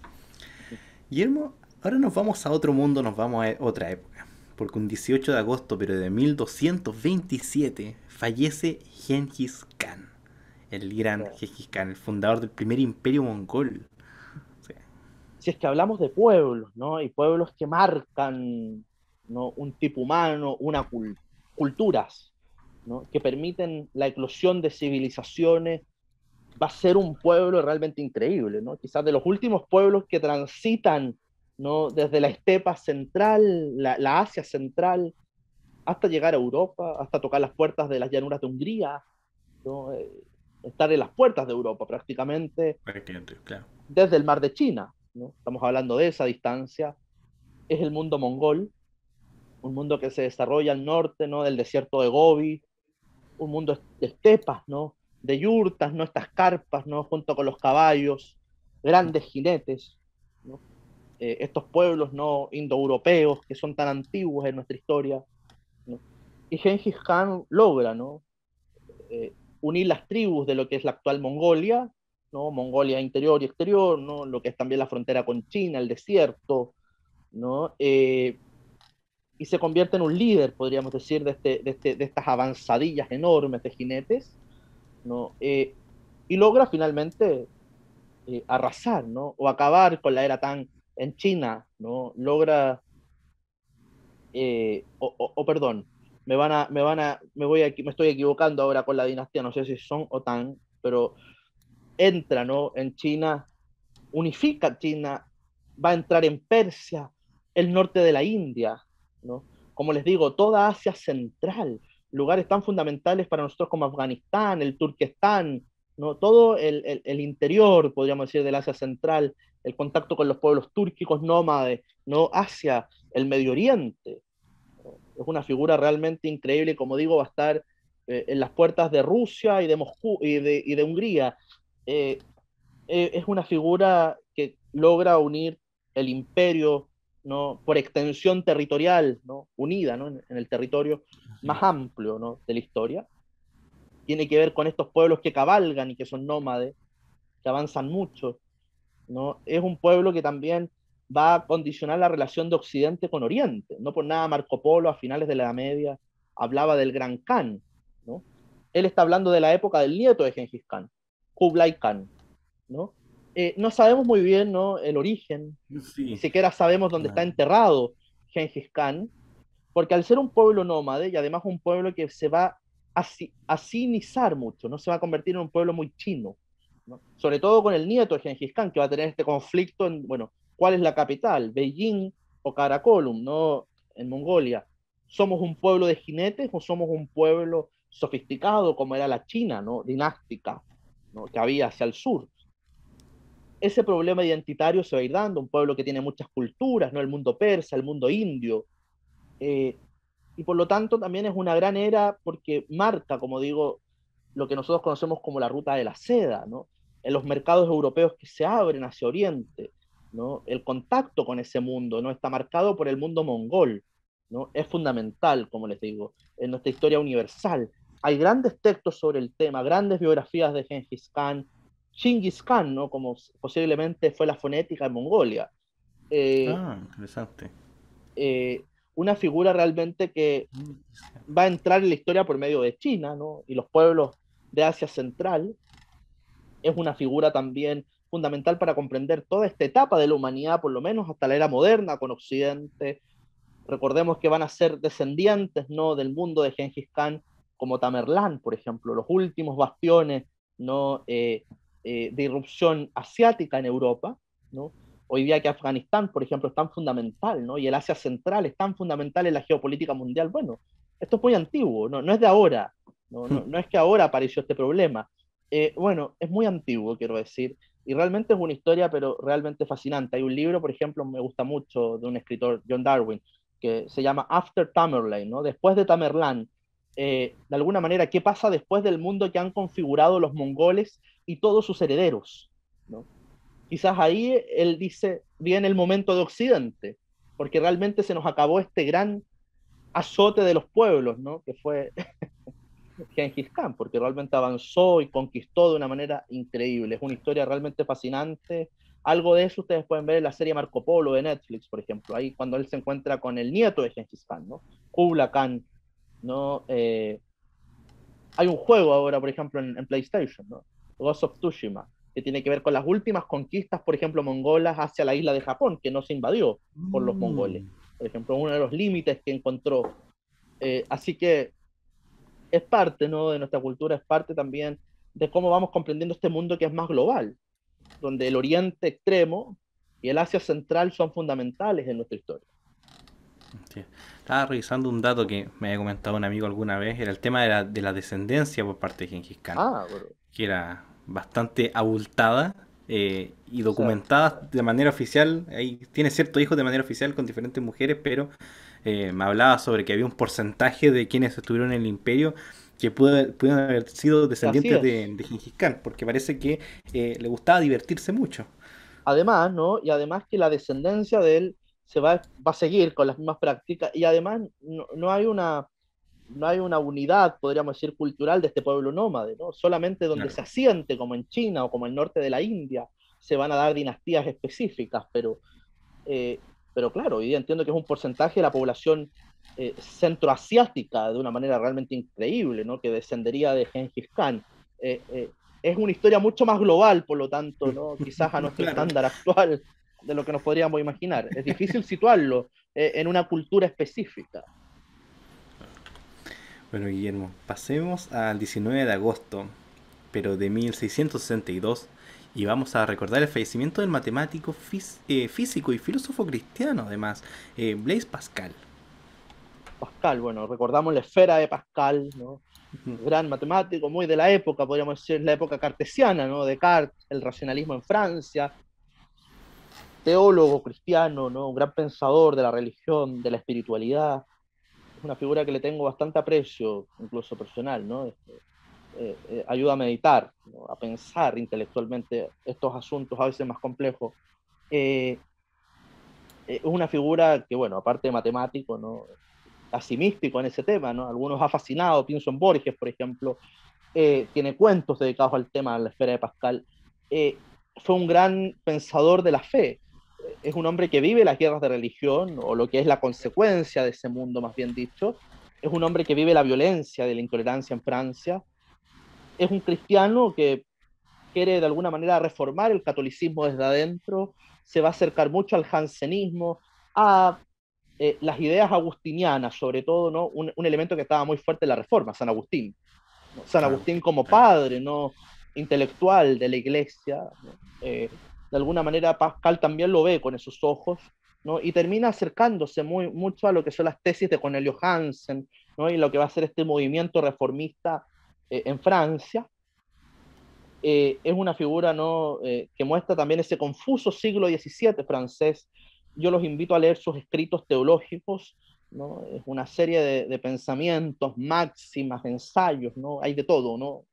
S1: Guillermo, ahora nos vamos a otro mundo, nos vamos a otra época. Porque un 18 de agosto, pero de 1227, fallece Genghis Khan. El gran Genghis Khan, el fundador del primer imperio mongol. O sea,
S2: Si es que hablamos de pueblos, ¿no? Y pueblos que marcan, ¿no? Un tipo humano, culturas, ¿no? Que permiten la eclosión de civilizaciones, va a ser un pueblo realmente increíble, ¿no? Quizás de los últimos pueblos que transitan, ¿no? Desde la estepa central, la Asia central, hasta llegar a Europa, hasta tocar las puertas de las llanuras de Hungría, ¿no? Estar en las puertas de Europa prácticamente,
S1: prácticamente, claro.
S2: desde el mar de China, ¿no? Estamos hablando de esa distancia. Es el mundo mongol, un mundo que se desarrolla al norte, ¿no? Del desierto de Gobi, un mundo de estepas, ¿no? De yurtas, ¿no? Estas carpas, ¿no? Junto con los caballos, grandes jinetes, ¿no? estos pueblos no indoeuropeos que son tan antiguos en nuestra historia, ¿no? Y Genghis Khan logra, ¿no? Unir las tribus de lo que es la actual Mongolia, ¿no? Mongolia interior y exterior, ¿no? Lo que es también la frontera con China, el desierto, ¿no? Y se convierte en un líder, podríamos decir, de estas avanzadillas enormes de jinetes, ¿no? Y logra finalmente arrasar, ¿no? O acabar con la era Tang en China, ¿no? Logra, perdón, me estoy equivocando ahora con la dinastía, no sé si son o Tang, pero entra, ¿no? En China, unifica China, va a entrar en Persia, el norte de la India, ¿no? Como les digo, toda Asia Central, lugares tan fundamentales para nosotros como Afganistán, el Turquestán, ¿no? Todo el interior, podríamos decir, del Asia Central, el contacto con los pueblos túrquicos nómades, ¿no? Asia, el Medio Oriente. Es una figura realmente increíble, como digo, va a estar en las puertas de Rusia y de Moscú y de Hungría. Eh, es una figura que logra unir el imperio, ¿no? Por extensión territorial, ¿no? Unida, ¿no? En el territorio más amplio, ¿no? De la historia. Tiene que ver con estos pueblos que cabalgan y que son nómades, que avanzan mucho, ¿no? Es un pueblo que también va a condicionar la relación de Occidente con Oriente. No por nada Marco Polo a finales de la Edad Media hablaba del Gran Khan, ¿no? Él está hablando de la época del nieto de Genghis Khan, Kublai Khan, ¿no? No sabemos muy bien, ¿no? El origen, ni
S1: Sí,
S2: siquiera sabemos dónde está
S1: claro.
S2: enterrado Genghis Khan, porque al ser un pueblo nómade y además un pueblo que se va a asinizar mucho, no se va a convertir en un pueblo muy chino, ¿no? Sobre todo con el nieto de Genghis Khan, que va a tener este conflicto en, bueno, ¿cuál es la capital? ¿Beijing o Karakorum, ¿no? En Mongolia. ¿Somos un pueblo de jinetes o somos un pueblo sofisticado como era la China, ¿no? Dinástica, ¿no? Que había hacia el sur? Ese problema identitario se va a ir dando, un pueblo que tiene muchas culturas, ¿no? El mundo persa, el mundo indio, eh, y por lo tanto también es una gran era porque marca, como digo, lo que nosotros conocemos como la ruta de la seda, ¿no? En los mercados europeos que se abren hacia Oriente, ¿no? El contacto con ese mundo, ¿no? Está marcado por el mundo mongol, ¿no? Es fundamental, como les digo, en nuestra historia universal. Hay grandes textos sobre el tema, grandes biografías de Genghis Khan, Chingis Khan, ¿no? Como posiblemente fue la fonética en Mongolia. Eh,
S1: Ah, interesante.
S2: una figura realmente que va a entrar en la historia por medio de China, ¿no? Y los pueblos de Asia Central. Es una figura también fundamental para comprender toda esta etapa de la humanidad, por lo menos hasta la era moderna con Occidente. Recordemos que van a ser descendientes, ¿no? Del mundo de Genghis Khan, como Tamerlán, por ejemplo, los últimos bastiones, ¿no? De irrupción asiática en Europa, ¿no? Hoy día que Afganistán, por ejemplo, es tan fundamental, ¿no? Y el Asia Central es tan fundamental en la geopolítica mundial. Bueno, esto es muy antiguo, no, no es de ahora, no es que ahora apareció este problema. Bueno, es muy antiguo, quiero decir, y realmente es una historia, pero realmente fascinante. Hay un libro, por ejemplo, me gusta mucho, de un escritor, John Darwin, que se llama After Tamerlane, ¿no? Después de Tamerlán, de alguna manera, ¿qué pasa después del mundo que han configurado los mongoles y todos sus herederos, ¿no? Quizás ahí él dice, viene el momento de Occidente, porque realmente se nos acabó este gran azote de los pueblos, ¿no? Que fue Genghis Khan, porque realmente avanzó y conquistó de una manera increíble. Es una historia realmente fascinante. Algo de eso ustedes pueden ver en la serie Marco Polo de Netflix, por ejemplo, ahí cuando él se encuentra con el nieto de Genghis Khan, ¿no? Kublai Khan, ¿no? Hay un juego ahora, por ejemplo, en PlayStation, ¿no? Ghost of Tsushima, que tiene que ver con las últimas conquistas, por ejemplo, mongolas hacia la isla de Japón, que no se invadió por los mongoles.
S1: Mm,
S2: Por ejemplo, uno de los límites que encontró. Así que es parte, ¿no? De nuestra cultura, es parte también de cómo vamos comprendiendo este mundo que es más global, donde el Oriente Extremo y el Asia Central son fundamentales en nuestra historia.
S1: sí. Estaba revisando un dato que me había comentado un amigo alguna vez, era el tema de la descendencia por parte de Genghis Khan,
S2: Ah, bueno,
S1: que era bastante abultada y
S2: exacto.
S1: documentada de manera oficial. Ahí tiene ciertos hijos de manera oficial con diferentes mujeres, pero me hablaba sobre que había un porcentaje de quienes estuvieron en el imperio que pudieron haber sido
S2: Así
S1: descendientes de,
S2: es.
S1: de Genghis Khan, porque parece que le gustaba divertirse mucho.
S2: además, ¿no? Y además que la descendencia de él va a seguir con las mismas prácticas y además no hay una unidad, podríamos decir, cultural de este pueblo nómade, ¿no? Solamente donde
S1: Claro.
S2: se asiente, como en China o como el norte de la India, se van a dar dinastías específicas, eh, pero claro, hoy día entiendo que es un porcentaje de la población centroasiática de una manera realmente increíble, ¿no? Que descendería de Gengis Khan. Eh, eh, es una historia mucho más global, por lo tanto, ¿no? Quizás a nuestro
S1: Claro.
S2: estándar actual de lo que nos podríamos imaginar. Es difícil situarlo en una cultura específica.
S1: Bueno, Guillermo, pasemos al 19 de agosto, pero de 1662, y vamos a recordar el fallecimiento del matemático físico y filósofo cristiano, además, Blaise Pascal.
S2: Pascal, bueno, recordamos la esfera de Pascal, ¿no? Gran matemático, muy de la época, podríamos decir, la época cartesiana, ¿no? Descartes, el racionalismo en Francia, teólogo cristiano, ¿no? Un gran pensador de la religión, de la espiritualidad. Es una figura que le tengo bastante aprecio, incluso personal, ¿no? Ayuda a meditar, ¿no? A pensar intelectualmente estos asuntos a veces más complejos. Eh, es una figura que, bueno, aparte de matemático, ¿no? Casi místico en ese tema, ¿no? Algunos ha fascinado, pienso en Borges, por ejemplo, tiene cuentos dedicados al tema de la esfera de Pascal. Fue un gran pensador de la fe. Es un hombre que vive las guerras de religión, o lo que es la consecuencia de ese mundo, más bien dicho. Es un hombre que vive la violencia de la intolerancia en Francia. Es un cristiano que quiere de alguna manera reformar el catolicismo desde adentro. Se va a acercar mucho al jansenismo, a las ideas agustinianas, sobre todo, ¿no? Un elemento que estaba muy fuerte en la Reforma, San Agustín. ¿No? San
S1: Ah,
S2: Agustín como
S1: claro.
S2: padre, ¿no? Intelectual de la iglesia, ¿no? De alguna manera Pascal también lo ve con esos ojos, ¿no? Y termina acercándose mucho a lo que son las tesis de Cornelio Hansen, ¿no? Y lo que va a ser este movimiento reformista en Francia. Es una figura, ¿no? Que muestra también ese confuso siglo XVII francés. Yo los invito a leer sus escritos teológicos, ¿no? Es una serie de pensamientos, máximas, ensayos, ¿no? Hay de todo, ¿no?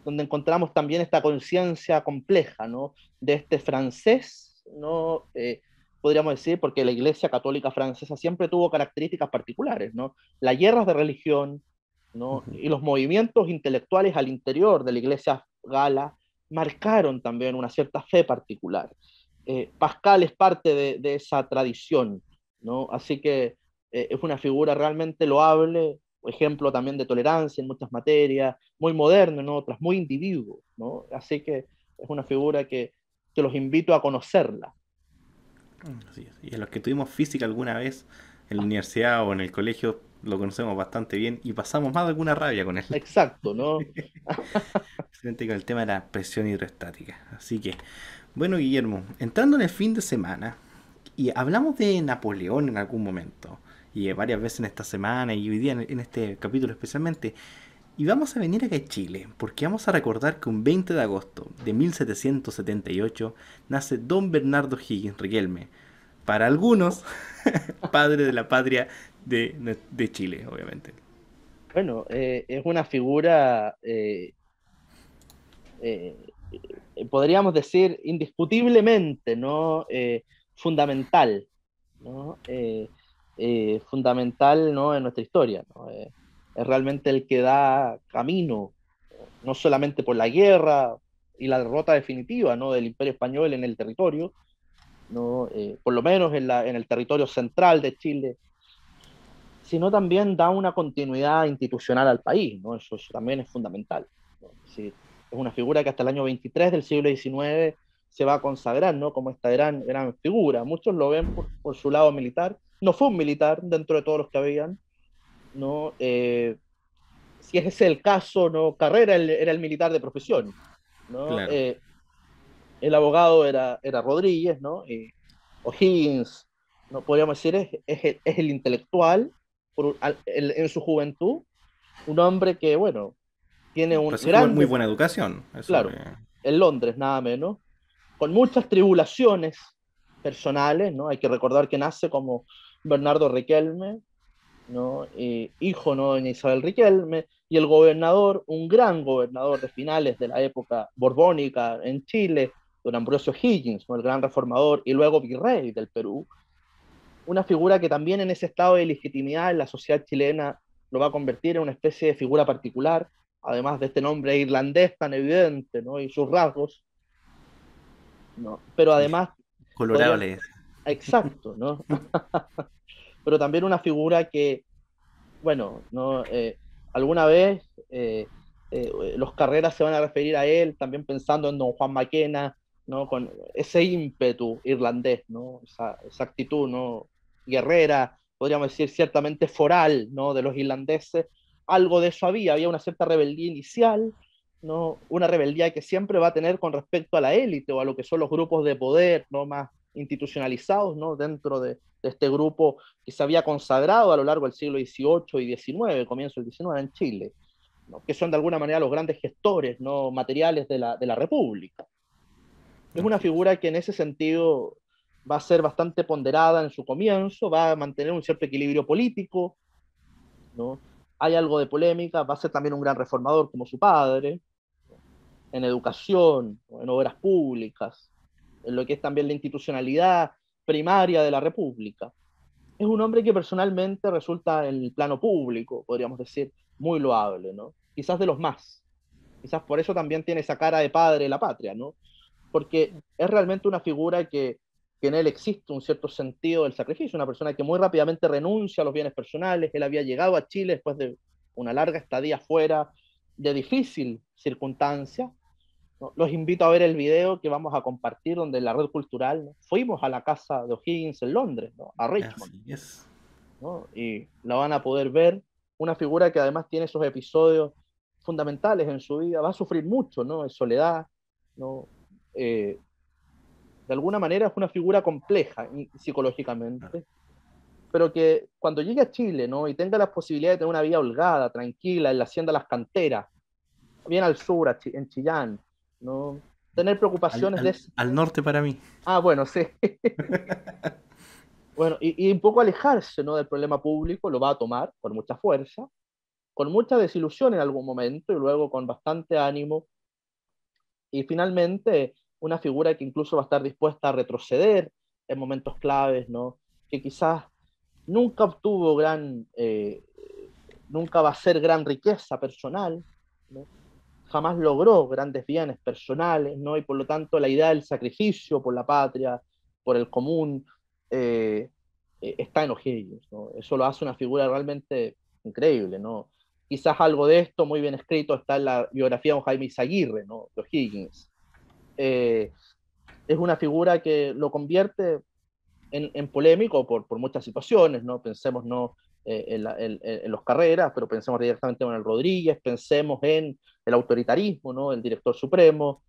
S2: Donde encontramos también esta conciencia compleja, ¿no? De este francés, ¿no? Podríamos decir, porque la Iglesia Católica Francesa siempre tuvo características particulares, ¿no? Las guerras de religión, ¿no? Y los movimientos intelectuales al interior de la Iglesia gala marcaron también una cierta fe particular. Pascal es parte de esa tradición, ¿no? Así que es una figura realmente loable, ejemplo también de tolerancia en muchas materias, muy moderno en otras, muy individuo, ¿no? Así que es una figura que los invito a conocerla.
S1: Así es. Y a los que tuvimos física alguna vez en la universidad o en el colegio lo conocemos bastante bien y pasamos más de alguna rabia con él.
S2: Exacto, ¿no?
S1: Especialmente con el tema de la presión hidrostática. Así que, bueno, Guillermo, entrando en el fin de semana, y hablamos de Napoleón en algún momento, y varias veces en esta semana y hoy día en este capítulo especialmente, y vamos a venir acá a Chile, porque vamos a recordar que un 20 de agosto de 1778 nace Don Bernardo Higgins Riquelme, para algunos, padre de la patria de Chile, obviamente.
S2: Bueno, es una figura, eh, podríamos decir, indiscutiblemente, ¿no? Fundamental, ¿no? Fundamental, ¿no? En nuestra historia, ¿no? Es realmente el que da camino, no solamente por la guerra y la derrota definitiva, ¿no? Del Imperio Español en el territorio, ¿no? Por lo menos en el territorio central de Chile, sino también da una continuidad institucional al país, ¿no? Eso también es fundamental, ¿no? Es decir, es una figura que hasta el año 23 del siglo XIX se va a consagrar, ¿no? Como esta gran figura. Muchos lo ven por su lado militar. No fue un militar dentro de todos los que habían, ¿no? Si ese es el caso, ¿no? Carrera era el militar de profesión, ¿no?
S1: Claro.
S2: El abogado era Rodríguez, ¿no? O'Higgins, ¿no? Podríamos decir, es el intelectual en su juventud, un hombre que, bueno, tiene un
S1: Recibió muy
S2: grandes,
S1: buena educación. Eso,
S2: claro, en Londres nada menos, con muchas tribulaciones personales, ¿no? Hay que recordar que nace como Bernardo Riquelme, ¿no? Hijo, ¿no? De Isabel Riquelme, y el gobernador, un gran gobernador de finales de la época borbónica en Chile, don Ambrosio Higgins, ¿no? El gran reformador, y luego virrey del Perú, una figura que también en ese estado de legitimidad en la sociedad chilena lo va a convertir en una especie de figura particular, además de este nombre irlandés tan evidente, ¿no? Y sus rasgos, ¿no? Pero
S1: Sí,
S2: además
S1: colorado
S2: podrían,
S1: le decía.
S2: exacto, ¿no? Pero también una figura que, bueno, ¿no? Alguna vez los carreras se van a referir a él, también pensando en don Juan Maquena, ¿no? Con ese ímpetu irlandés, ¿no? Esa actitud, ¿no? Guerrera, podríamos decir ciertamente foral, ¿no? De los irlandeses. Algo de eso había una cierta rebeldía inicial, ¿no? Una rebeldía que siempre va a tener con respecto a la élite o a lo que son los grupos de poder, ¿no? Más institucionalizados, ¿no? Dentro de este grupo que se había consagrado a lo largo del siglo XVIII y XIX, comienzo del XIX en Chile, ¿no? Que son de alguna manera los grandes gestores, ¿no? Materiales de la República. Es una
S1: Así es.
S2: figura que en ese sentido va a ser bastante ponderada en su comienzo, va a mantener un cierto equilibrio político, ¿no? Hay algo de polémica, va a ser también un gran reformador como su padre, ¿no? En educación, ¿no? En obras públicas, en lo que es también la institucionalidad primaria de la República. Es un hombre que personalmente resulta en el plano público, podríamos decir, muy loable, ¿no? Quizás de los más. Quizás por eso también tiene esa cara de padre de la patria, ¿no? Porque es realmente una figura que en él existe un cierto sentido del sacrificio, una persona que muy rápidamente renuncia a los bienes personales. Él había llegado a Chile después de una larga estadía fuera, de difícil circunstancia, ¿no? Los invito a ver el video que vamos a compartir donde en la red cultural, ¿no? Fuimos a la casa de O'Higgins en Londres, ¿no? A Richmond,
S1: Así es.
S2: ¿no? Y la van a poder ver. Una figura que además tiene esos episodios fundamentales en su vida, va a sufrir mucho, ¿no? De soledad, ¿no? Eh, de alguna manera es una figura compleja psicológicamente, pero que cuando llegue a Chile, ¿no? Y tenga la posibilidad de tener una vida holgada, tranquila, en la hacienda Las Canteras, bien al sur, en Chillán, ¿no? Tener
S1: Al,
S2: preocupaciones de...
S1: al, al norte para mí.
S2: Ah, bueno, sí. Bueno, y un poco alejarse, ¿no? Del problema público, lo va a tomar con mucha fuerza, con mucha desilusión en algún momento y luego con bastante ánimo. Y finalmente, una figura que incluso va a estar dispuesta a retroceder en momentos claves, ¿no? Que quizás nunca obtuvo nunca va a ser gran riqueza personal, ¿no? Jamás logró grandes bienes personales, ¿no? Y por lo tanto la idea del sacrificio por la patria, por el común, eh, está en O'Higgins, ¿no? Eso lo hace una figura realmente increíble, ¿no? Quizás algo de esto muy bien escrito está en la biografía de Jaime Izaguirre, ¿no? De O'Higgins. Eh, es una figura que lo convierte en polémico por muchas situaciones, ¿no? Pensemos, ¿no? En los Carreras, pero pensemos directamente en el Rodríguez, pensemos en el autoritarismo, ¿no? El director supremo,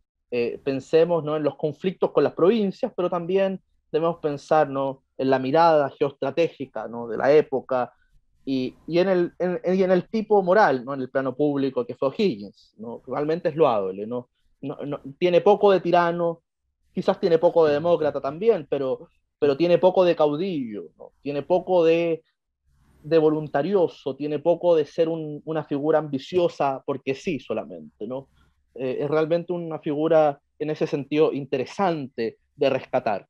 S2: pensemos, ¿no? En los conflictos con las provincias, pero también debemos pensar, ¿no? En la mirada geoestratégica, ¿no? De la época y en el tipo moral, ¿no? En el plano público que fue O'Higgins, ¿no? Realmente es loable, ¿no? Tiene poco de tirano, quizás tiene poco de demócrata también, pero tiene poco de caudillo, ¿no? Tiene poco de voluntarioso, tiene poco de ser una figura ambiciosa porque sí solamente, ¿no? Es realmente una figura en ese sentido interesante de rescatar.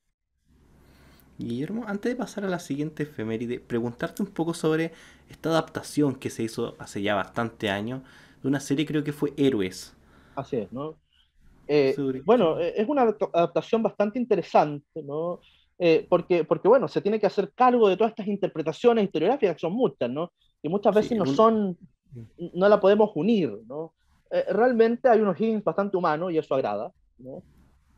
S1: Guillermo, antes de pasar a la siguiente efeméride, preguntarte un poco sobre esta adaptación que se hizo hace ya bastante años de una serie, creo que fue Héroes.
S2: Así es, ¿no?
S1: Sobre
S2: Bueno,
S1: qué-
S2: es una adaptación bastante interesante, ¿no? Porque, bueno, se tiene que hacer cargo de todas estas interpretaciones historiográficas, que son muchas, ¿no? Y muchas
S1: Sí,
S2: veces no la podemos unir, ¿no? Realmente hay unos Higgins bastante humanos y eso agrada, ¿no?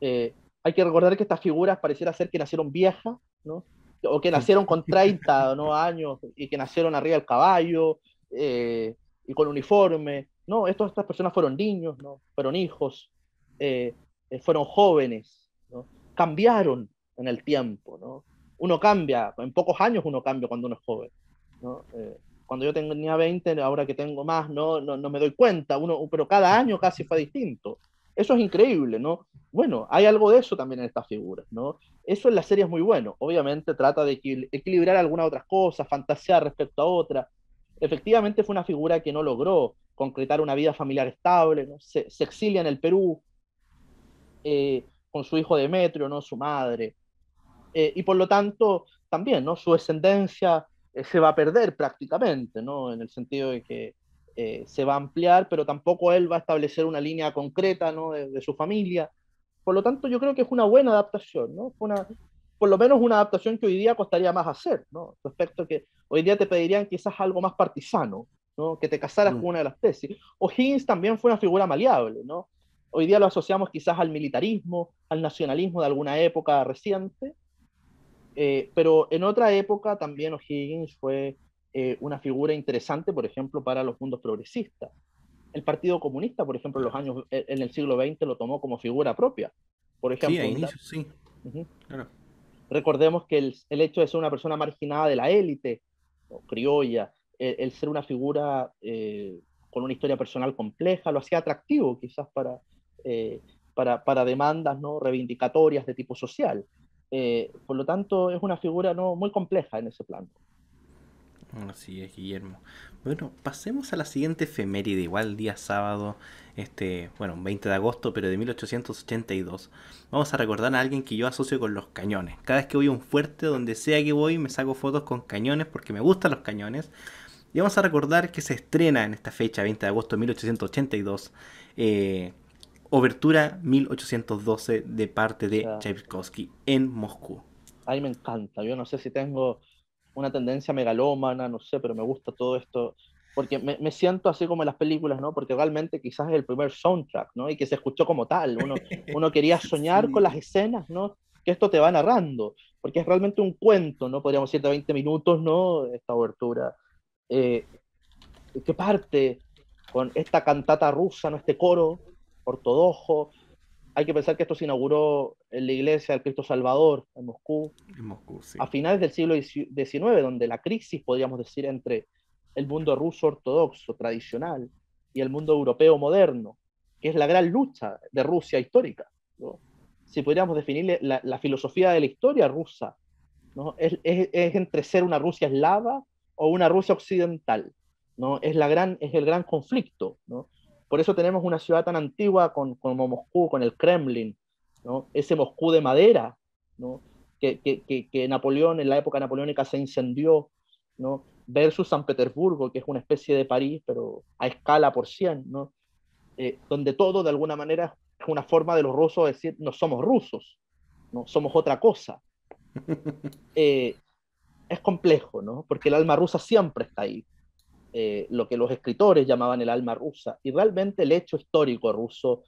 S2: Hay que recordar que estas figuras pareciera ser que nacieron viejas, ¿no? O que nacieron con 30, ¿no? años y que nacieron arriba del caballo y con uniforme. No, estas personas fueron niños, ¿no? Fueron hijos, eh, fueron jóvenes, ¿no? Cambiaron en el tiempo, ¿no? Uno cambia, en pocos años uno cambia cuando uno es joven, ¿no? Cuando yo tenía 20, ahora que tengo más, no me doy cuenta, pero cada año casi fue distinto. Eso es increíble, ¿no? Bueno, hay algo de eso también en estas figuras, ¿no? Eso en la serie es muy bueno. Obviamente trata de equilibrar algunas otras cosas, fantasear respecto a otras. Efectivamente fue una figura que no logró concretar una vida familiar estable, ¿no? Se exilia en el Perú, con su hijo Demetrio, ¿no? Su madre. Y por lo tanto, también, ¿no? Su descendencia se va a perder prácticamente, ¿no? En el sentido de que se va a ampliar, pero tampoco él va a establecer una línea concreta, ¿no? De su familia. Por lo tanto, yo creo que es una buena adaptación, ¿no? Por lo menos una adaptación que hoy día costaría más hacer, ¿no? Respecto a que hoy día te pedirían quizás algo más partisano, ¿no? Que te casaras
S1: Mm.
S2: con una de las tesis. O'Higgins también fue una figura maleable, ¿no? Hoy día lo asociamos quizás al militarismo, al nacionalismo de alguna época reciente, pero en otra época también O'Higgins fue una figura interesante, por ejemplo, para los mundos progresistas. El Partido Comunista, por ejemplo,
S1: Claro.
S2: en el siglo XX lo tomó como figura propia. Por
S1: Sí, a
S2: ejemplo,
S1: inicio, sí.
S2: uh-huh.
S1: Claro.
S2: Recordemos que el hecho de ser una persona marginada de la élite, o criolla, el ser una figura con una historia personal compleja, lo hacía atractivo quizás eh, para demandas, ¿no? Reivindicatorias de tipo social. Por lo tanto, es una figura, ¿no? Muy compleja en ese plano.
S1: Así es, Guillermo. Bueno, pasemos a la siguiente efeméride, igual día sábado, bueno, 20 de agosto, pero de 1882. Vamos a recordar a alguien que yo asocio con los cañones. Cada vez que voy a un fuerte, donde sea que voy, me saco fotos con cañones porque me gustan los cañones. Y vamos a recordar que se estrena en esta fecha, 20 de agosto de 1882, Obertura 1812 de parte
S2: O
S1: de
S2: sea,
S1: Tchaikovsky en Moscú.
S2: a mí me encanta. Yo no sé si tengo una tendencia megalómana, no sé, pero me gusta todo esto, porque me siento así como en las películas, ¿no? Porque realmente quizás es el primer soundtrack, ¿no? Y que se escuchó como tal. Uno quería soñar con las
S1: Sí.
S2: escenas, ¿no? Que esto te va narrando, porque es realmente un cuento, ¿no? Podríamos decir de 20 minutos, ¿no? Esta obertura. Eh, que parte con esta cantata rusa, ¿no? Este coro ortodoxo. Hay que pensar que esto se inauguró en la iglesia del Cristo Salvador, en Moscú,
S1: En Moscú, sí.
S2: a finales del siglo XIX, donde la crisis, podríamos decir, entre el mundo ruso ortodoxo tradicional y el mundo europeo moderno, que es la gran lucha de Rusia histórica, ¿no? Si podríamos definir la filosofía de la historia rusa, ¿no? Es entre ser una Rusia eslava o una Rusia occidental, ¿no? Es el gran conflicto, ¿no? Por eso tenemos una ciudad tan antigua como Moscú, con el Kremlin, ¿no? Ese Moscú de madera, ¿no? Que Napoleón, en la época napoleónica, se incendió, ¿no? Versus San Petersburgo, que es una especie de París, pero a escala por 100, ¿no? Donde todo, de alguna manera, es una forma de los rusos decir, no somos rusos, no somos otra cosa. Eh, es complejo, ¿no? Porque el alma rusa siempre está ahí, lo que los escritores llamaban el alma rusa. Y realmente el hecho histórico ruso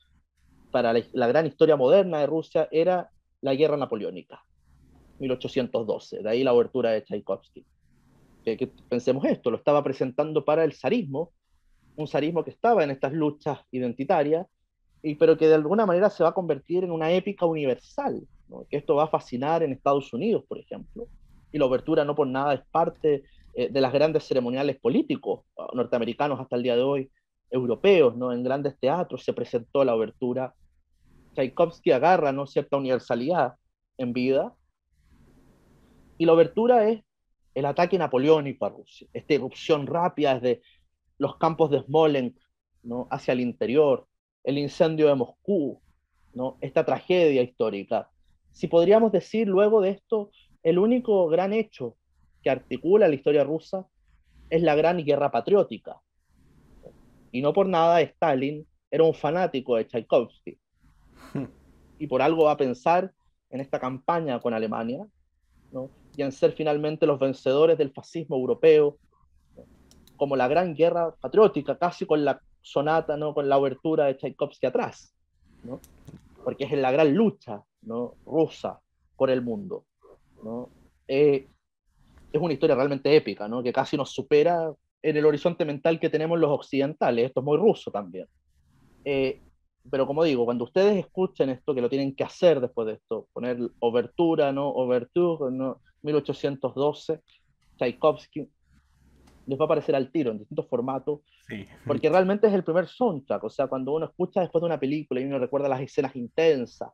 S2: para la gran historia moderna de Rusia era la guerra napoleónica, 1812, de ahí la obertura de Tchaikovsky. Que pensemos esto, lo estaba presentando para el zarismo, un zarismo que estaba en estas luchas identitarias, pero que de alguna manera se va a convertir en una épica universal, ¿no? Que esto va a fascinar en Estados Unidos, por ejemplo, y la obertura no por nada es parte de las grandes ceremoniales políticos norteamericanos hasta el día de hoy, europeos, ¿no? En grandes teatros se presentó la obertura. Tchaikovsky agarra, ¿no? Cierta universalidad en vida, y la obertura es el ataque napoleónico a Rusia, esta irrupción rápida desde los campos de Smolensk, ¿no? Hacia el interior, el incendio de Moscú, ¿no? Esta tragedia histórica. Si podríamos decir luego de esto, el único gran hecho que articula la historia rusa es la gran guerra patriótica. Y no por nada Stalin era un fanático de Tchaikovsky. Y por algo va a pensar en esta campaña con Alemania, ¿no? Y en ser finalmente los vencedores del fascismo europeo, ¿no? Como la gran guerra patriótica, casi con la sonata, ¿no? Con la obertura de Tchaikovsky atrás, ¿no? Porque es en la gran lucha, ¿no? Rusa por el mundo, ¿no? Es una historia realmente épica, ¿no? Que casi nos supera en el horizonte mental que tenemos los occidentales. Esto es muy ruso también. Eh, pero como digo, cuando ustedes escuchen esto, que lo tienen que hacer después de esto, poner obertura, ¿no? Overture, ¿no? 1812, Tchaikovsky, les va a aparecer al tiro en distintos formatos,
S1: Sí.
S2: porque realmente es el primer soundtrack. O sea, cuando uno escucha después de una película y uno recuerda las escenas intensas,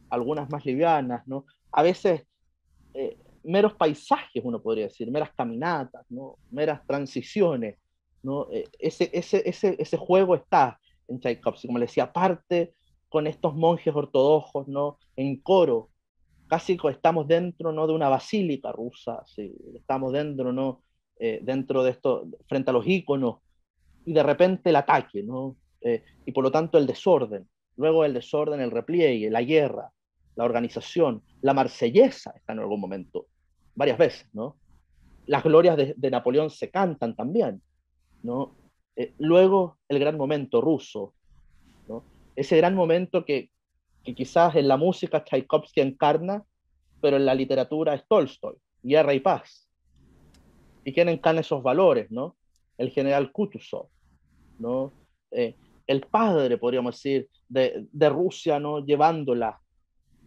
S2: algunas más livianas, ¿no? A veces meros paisajes, uno podría decir, meras caminatas, ¿no? Meras transiciones, ¿no? Ese juego está en Tchaikovsky, como le decía, parte con estos monjes ortodoxos, ¿no? En coro, casi estamos dentro, ¿no? De una basílica rusa, ¿sí? Estamos dentro, ¿no? Dentro de esto, frente a los íconos, y de repente el ataque, ¿no? Y por lo tanto el desorden. Luego el desorden, el repliegue, la guerra, la organización, la marsellesa está en algún momento, varias veces, ¿no? Las glorias de Napoleón se cantan también, ¿no? Luego el gran momento ruso, ¿no? Ese gran momento que quizás en la música Tchaikovsky encarna, pero en la literatura es Tolstoy, Guerra y Paz. ¿Y quién encarna esos valores, no? El general Kutuzov, ¿no? El padre, podríamos decir, de Rusia, ¿no? Llevándola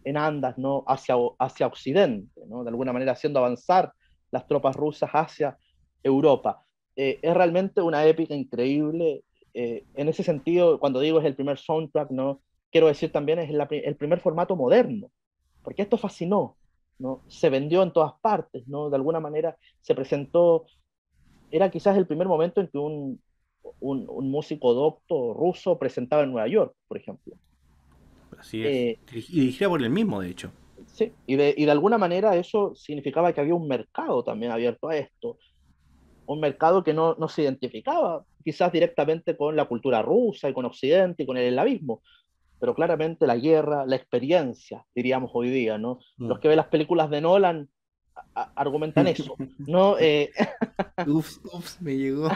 S2: en andas, ¿no? Hacia Occidente, ¿no? De alguna manera haciendo avanzar las tropas rusas hacia Europa. Es realmente una épica increíble. En ese sentido, cuando digo es el primer soundtrack, ¿no? Quiero decir también es el primer formato moderno, porque esto fascinó, ¿no? Se vendió en todas partes, ¿no? De alguna manera se presentó, era quizás el primer momento en que un músico docto ruso presentaba en Nueva York, por ejemplo.
S1: Así es.
S2: Eh,
S1: Y dirigida por el mismo, de hecho.
S2: sí, y de alguna manera eso significaba que había un mercado también abierto a esto, un mercado que no se identificaba quizás directamente con la cultura rusa y con Occidente y con el eslavismo, pero claramente la guerra, la experiencia, diríamos hoy día, ¿no? Los
S1: Mm.
S2: que ven las películas de Nolan argumentan eso, ¿no?
S1: Ups, ups, me llegó.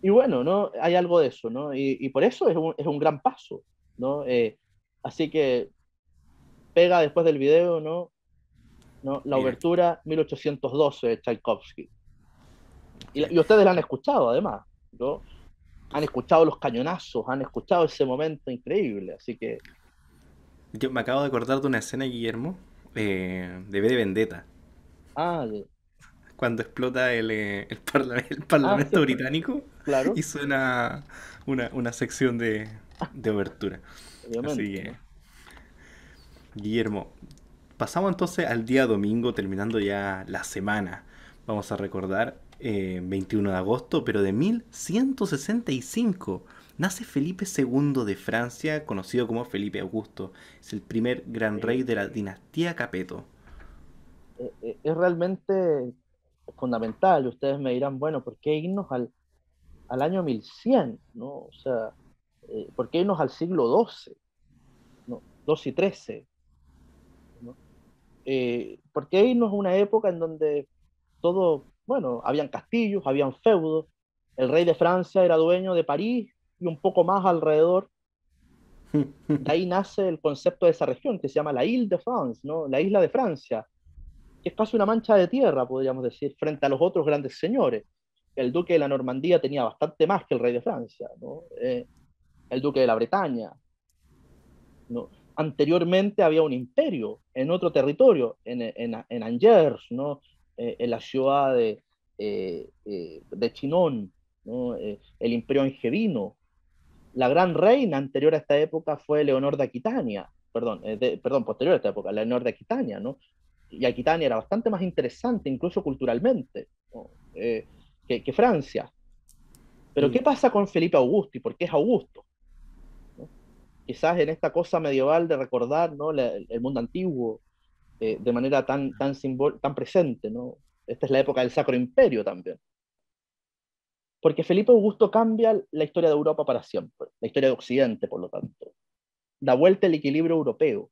S2: Y bueno, ¿no? Hay algo de eso, ¿no? Y por eso es un gran paso, ¿no? Así que pega después del video, ¿no? ¿No? La
S1: Mira,
S2: obertura 1812 de Tchaikovsky.
S1: sí.
S2: Y ustedes la han escuchado, además, ¿no? Han escuchado los cañonazos, han escuchado ese momento increíble, así que...
S1: Yo me acabo de acordar de una escena, Guillermo, de V de Vendetta,
S2: Ah,
S1: cuando explota el
S2: sí,
S1: Parlamento británico y
S2: claro,
S1: suena una sección de obertura. Así
S2: obviamente,
S1: que,
S2: ¿no?
S1: Guillermo, pasamos entonces al día domingo, terminando ya la semana. Vamos a recordar 21 de agosto, pero de 1165. Nace Felipe II de Francia, conocido como Felipe Augusto. Es el primer gran rey de la dinastía Capeto.
S2: Es realmente fundamental. Ustedes me dirán, bueno, ¿por qué irnos al año 1100? ¿No? O sea, ¿por qué irnos al siglo XII? ¿No? 12 y 13, ¿no? ¿Por qué irnos a una época en donde todo, bueno, habían castillos, habían feudos, el rey de Francia era dueño de París y un poco más alrededor? De ahí nace el concepto de esa región que se llama la Ile de France, ¿no? La isla de Francia, que es casi una mancha de tierra, podríamos decir, frente a los otros grandes señores. El duque de la Normandía tenía bastante más que el rey de Francia, ¿no? El duque de la Bretaña, ¿no? Anteriormente había un imperio en otro territorio, en Angers, ¿no? En la ciudad de Chinon, ¿no? El imperio angevino. La gran reina anterior a esta época fue Leonor de Aquitania, perdón, posterior a esta época, Leonor de Aquitania, ¿no? Y Aquitania era bastante más interesante, incluso culturalmente, ¿no? Que Francia. Pero ¿qué pasa con Felipe Augusto y por qué es Augusto? ¿No? Quizás en esta cosa medieval de recordar, ¿no? El mundo antiguo de manera tan presente, ¿no? Esta es la época del Sacro Imperio también. Porque Felipe Augusto cambia la historia de Europa para siempre, la historia de Occidente, por lo tanto. Da vuelta el equilibrio europeo.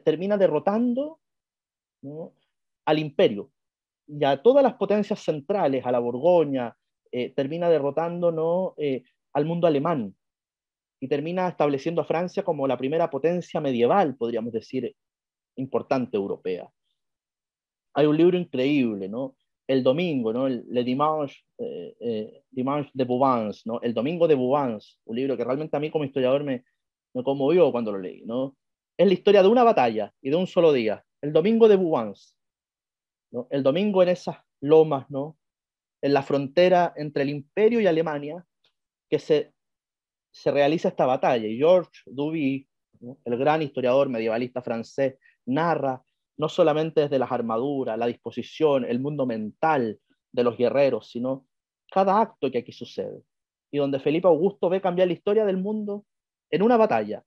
S2: Termina derrotando, ¿no? Al imperio y a todas las potencias centrales, a la Borgoña, termina derrotando, ¿no? Al mundo alemán y termina estableciendo a Francia como la primera potencia medieval, podríamos decir, importante europea. Hay un libro increíble, ¿no? El domingo, ¿no? Le Dimanche de Bouvance, ¿no? El domingo de Bouvance, un libro que realmente a mí como historiador me conmovió cuando lo leí, ¿no? Es la historia de una batalla y de un solo día, el domingo de Bouvance, ¿no? El domingo en esas lomas, ¿no? En la frontera entre el Imperio y Alemania, que se realiza esta batalla. Y Georges Duby, ¿no? El gran historiador medievalista francés, narra no solamente desde las armaduras, la disposición, el mundo mental de los guerreros, sino cada acto que aquí sucede. y donde Felipe Augusto ve cambiar la historia del mundo en una batalla,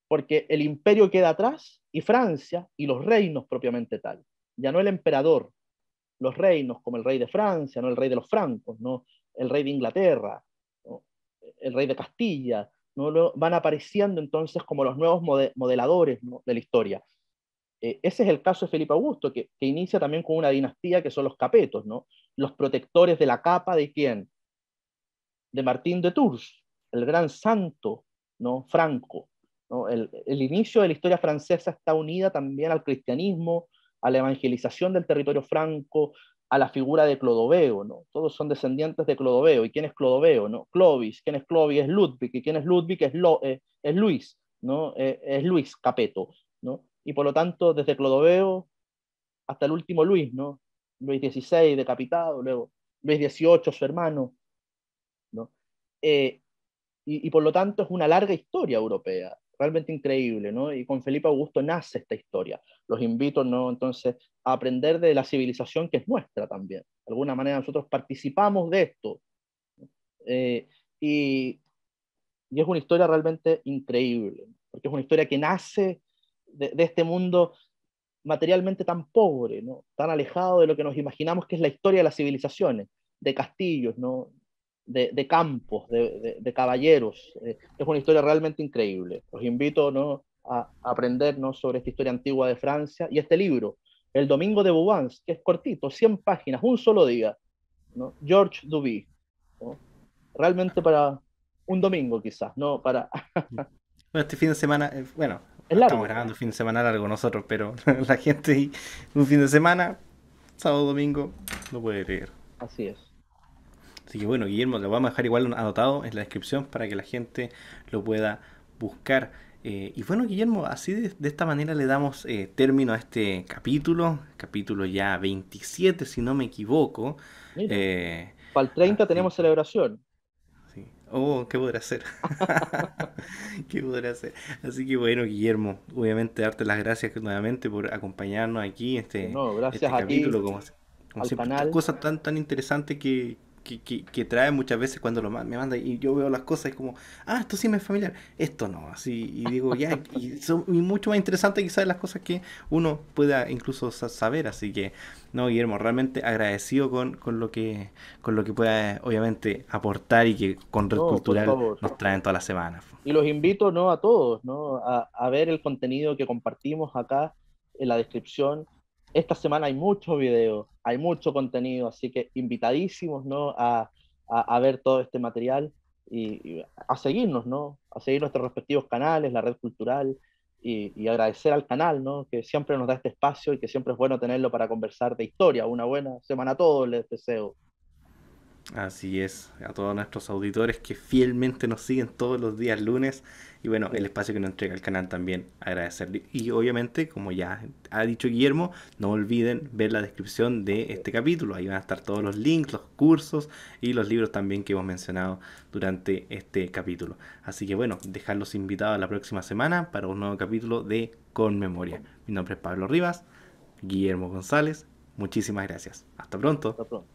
S2: porque el imperio queda atrás y Francia y los reinos propiamente tal, ya no el emperador, los reinos como el rey de Francia, no el rey de los francos, no el rey de Inglaterra, ¿no? El rey de Castilla, ¿no? Van apareciendo entonces como los nuevos modeladores, ¿no?, de la historia. Ese es el caso de Felipe Augusto, que inicia también con una dinastía que son los Capetos, ¿no? Los protectores de la capa de quién? De Martín de Tours, el gran santo, ¿no?, franco, ¿no? El inicio de la historia francesa está unida también al cristianismo, a la evangelización del territorio franco, a la figura de Clodoveo, ¿no? Todos son descendientes de Clodoveo. ¿Y quién es Clodoveo? ¿No? Clovis. ¿Quién es Clovis? Es Ludwig. ¿Y quién es Ludwig? Es Luis, ¿no? Es Luis Capeto, ¿no? Y por lo tanto, desde Clodoveo hasta el último Luis, ¿no? Luis XVI decapitado, luego Luis XVIII, su hermano, ¿no? Eh, y por lo tanto es una larga historia europea, realmente increíble, ¿no? Y con Felipe Augusto nace esta historia. Los invito, ¿no?, entonces a aprender de la civilización que es nuestra también. De alguna manera nosotros participamos de esto. Eh, y, y es una historia realmente increíble, porque es una historia que nace de este mundo materialmente tan pobre, ¿no?, tan alejado de lo que nos imaginamos que es la historia de las civilizaciones, de castillos, ¿no?, de campos, de caballeros. Es una historia realmente increíble. Los invito, ¿no?, a aprender, ¿no?, sobre esta historia antigua de Francia y este libro, El Domingo de Bouvance, que es cortito, 100 páginas, un solo día, ¿no? George Duby, ¿no? Realmente para un domingo quizás, no para...
S1: Bueno, este fin de semana, bueno,
S2: Es
S1: estamos
S2: largo,
S1: grabando el fin de semana largo nosotros, pero la gente un fin de semana, sábado, domingo, no puede leer.
S2: así es.
S1: Así que bueno, Guillermo, lo vamos a dejar igual anotado en la descripción para que la gente lo pueda buscar. Y bueno, Guillermo, así de esta manera le damos término a este capítulo ya 27 si no me equivoco.
S2: Mira,
S1: Eh,
S2: para el 30
S1: así
S2: tenemos
S1: que,
S2: celebración.
S1: sí. Oh, ¿qué podrá hacer? ¿Qué podrá hacer? Así que bueno, Guillermo, obviamente darte las gracias nuevamente por acompañarnos aquí en
S2: No, gracias
S1: este
S2: a ti,
S1: capítulo, como
S2: al
S1: siempre, estas
S2: canal.
S1: cosas tan interesantes que trae muchas veces cuando me manda y yo veo las cosas y como, ah, esto sí me es familiar, esto no, así, y digo, ya, y son y mucho más interesante quizás las cosas que uno pueda incluso saber, así que, no, Guillermo, realmente agradecido con lo que pueda, obviamente, aportar y que con Red
S2: No, por
S1: Cultural
S2: favor.
S1: nos traen todas las semanas.
S2: Y los invito, ¿no?, a todos, ¿no?, a ver el contenido que compartimos acá en la descripción. Esta semana hay muchos videos, hay mucho contenido, así que invitadísimos, ¿no?, a ver todo este material y a seguirnos, ¿no?, a seguir nuestros respectivos canales, la red cultural, y agradecer al canal, ¿no?, que siempre nos da este espacio y que siempre es bueno tenerlo para conversar de historia. Una buena semana a todos les deseo.
S1: Así es, a todos nuestros auditores que fielmente nos siguen todos los días lunes y bueno,
S2: Sí.
S1: el espacio que nos entrega el canal también agradecerle. Y obviamente, como ya ha dicho Guillermo, no olviden ver la descripción de este capítulo. Ahí van a estar todos los links, los cursos y los libros también que hemos mencionado durante este capítulo. Así que bueno, dejarlos invitados la próxima semana para un nuevo capítulo de Con Memoria. Mi nombre es Pablo Rivas, Guillermo González. Muchísimas gracias. Hasta pronto.
S2: Hasta pronto.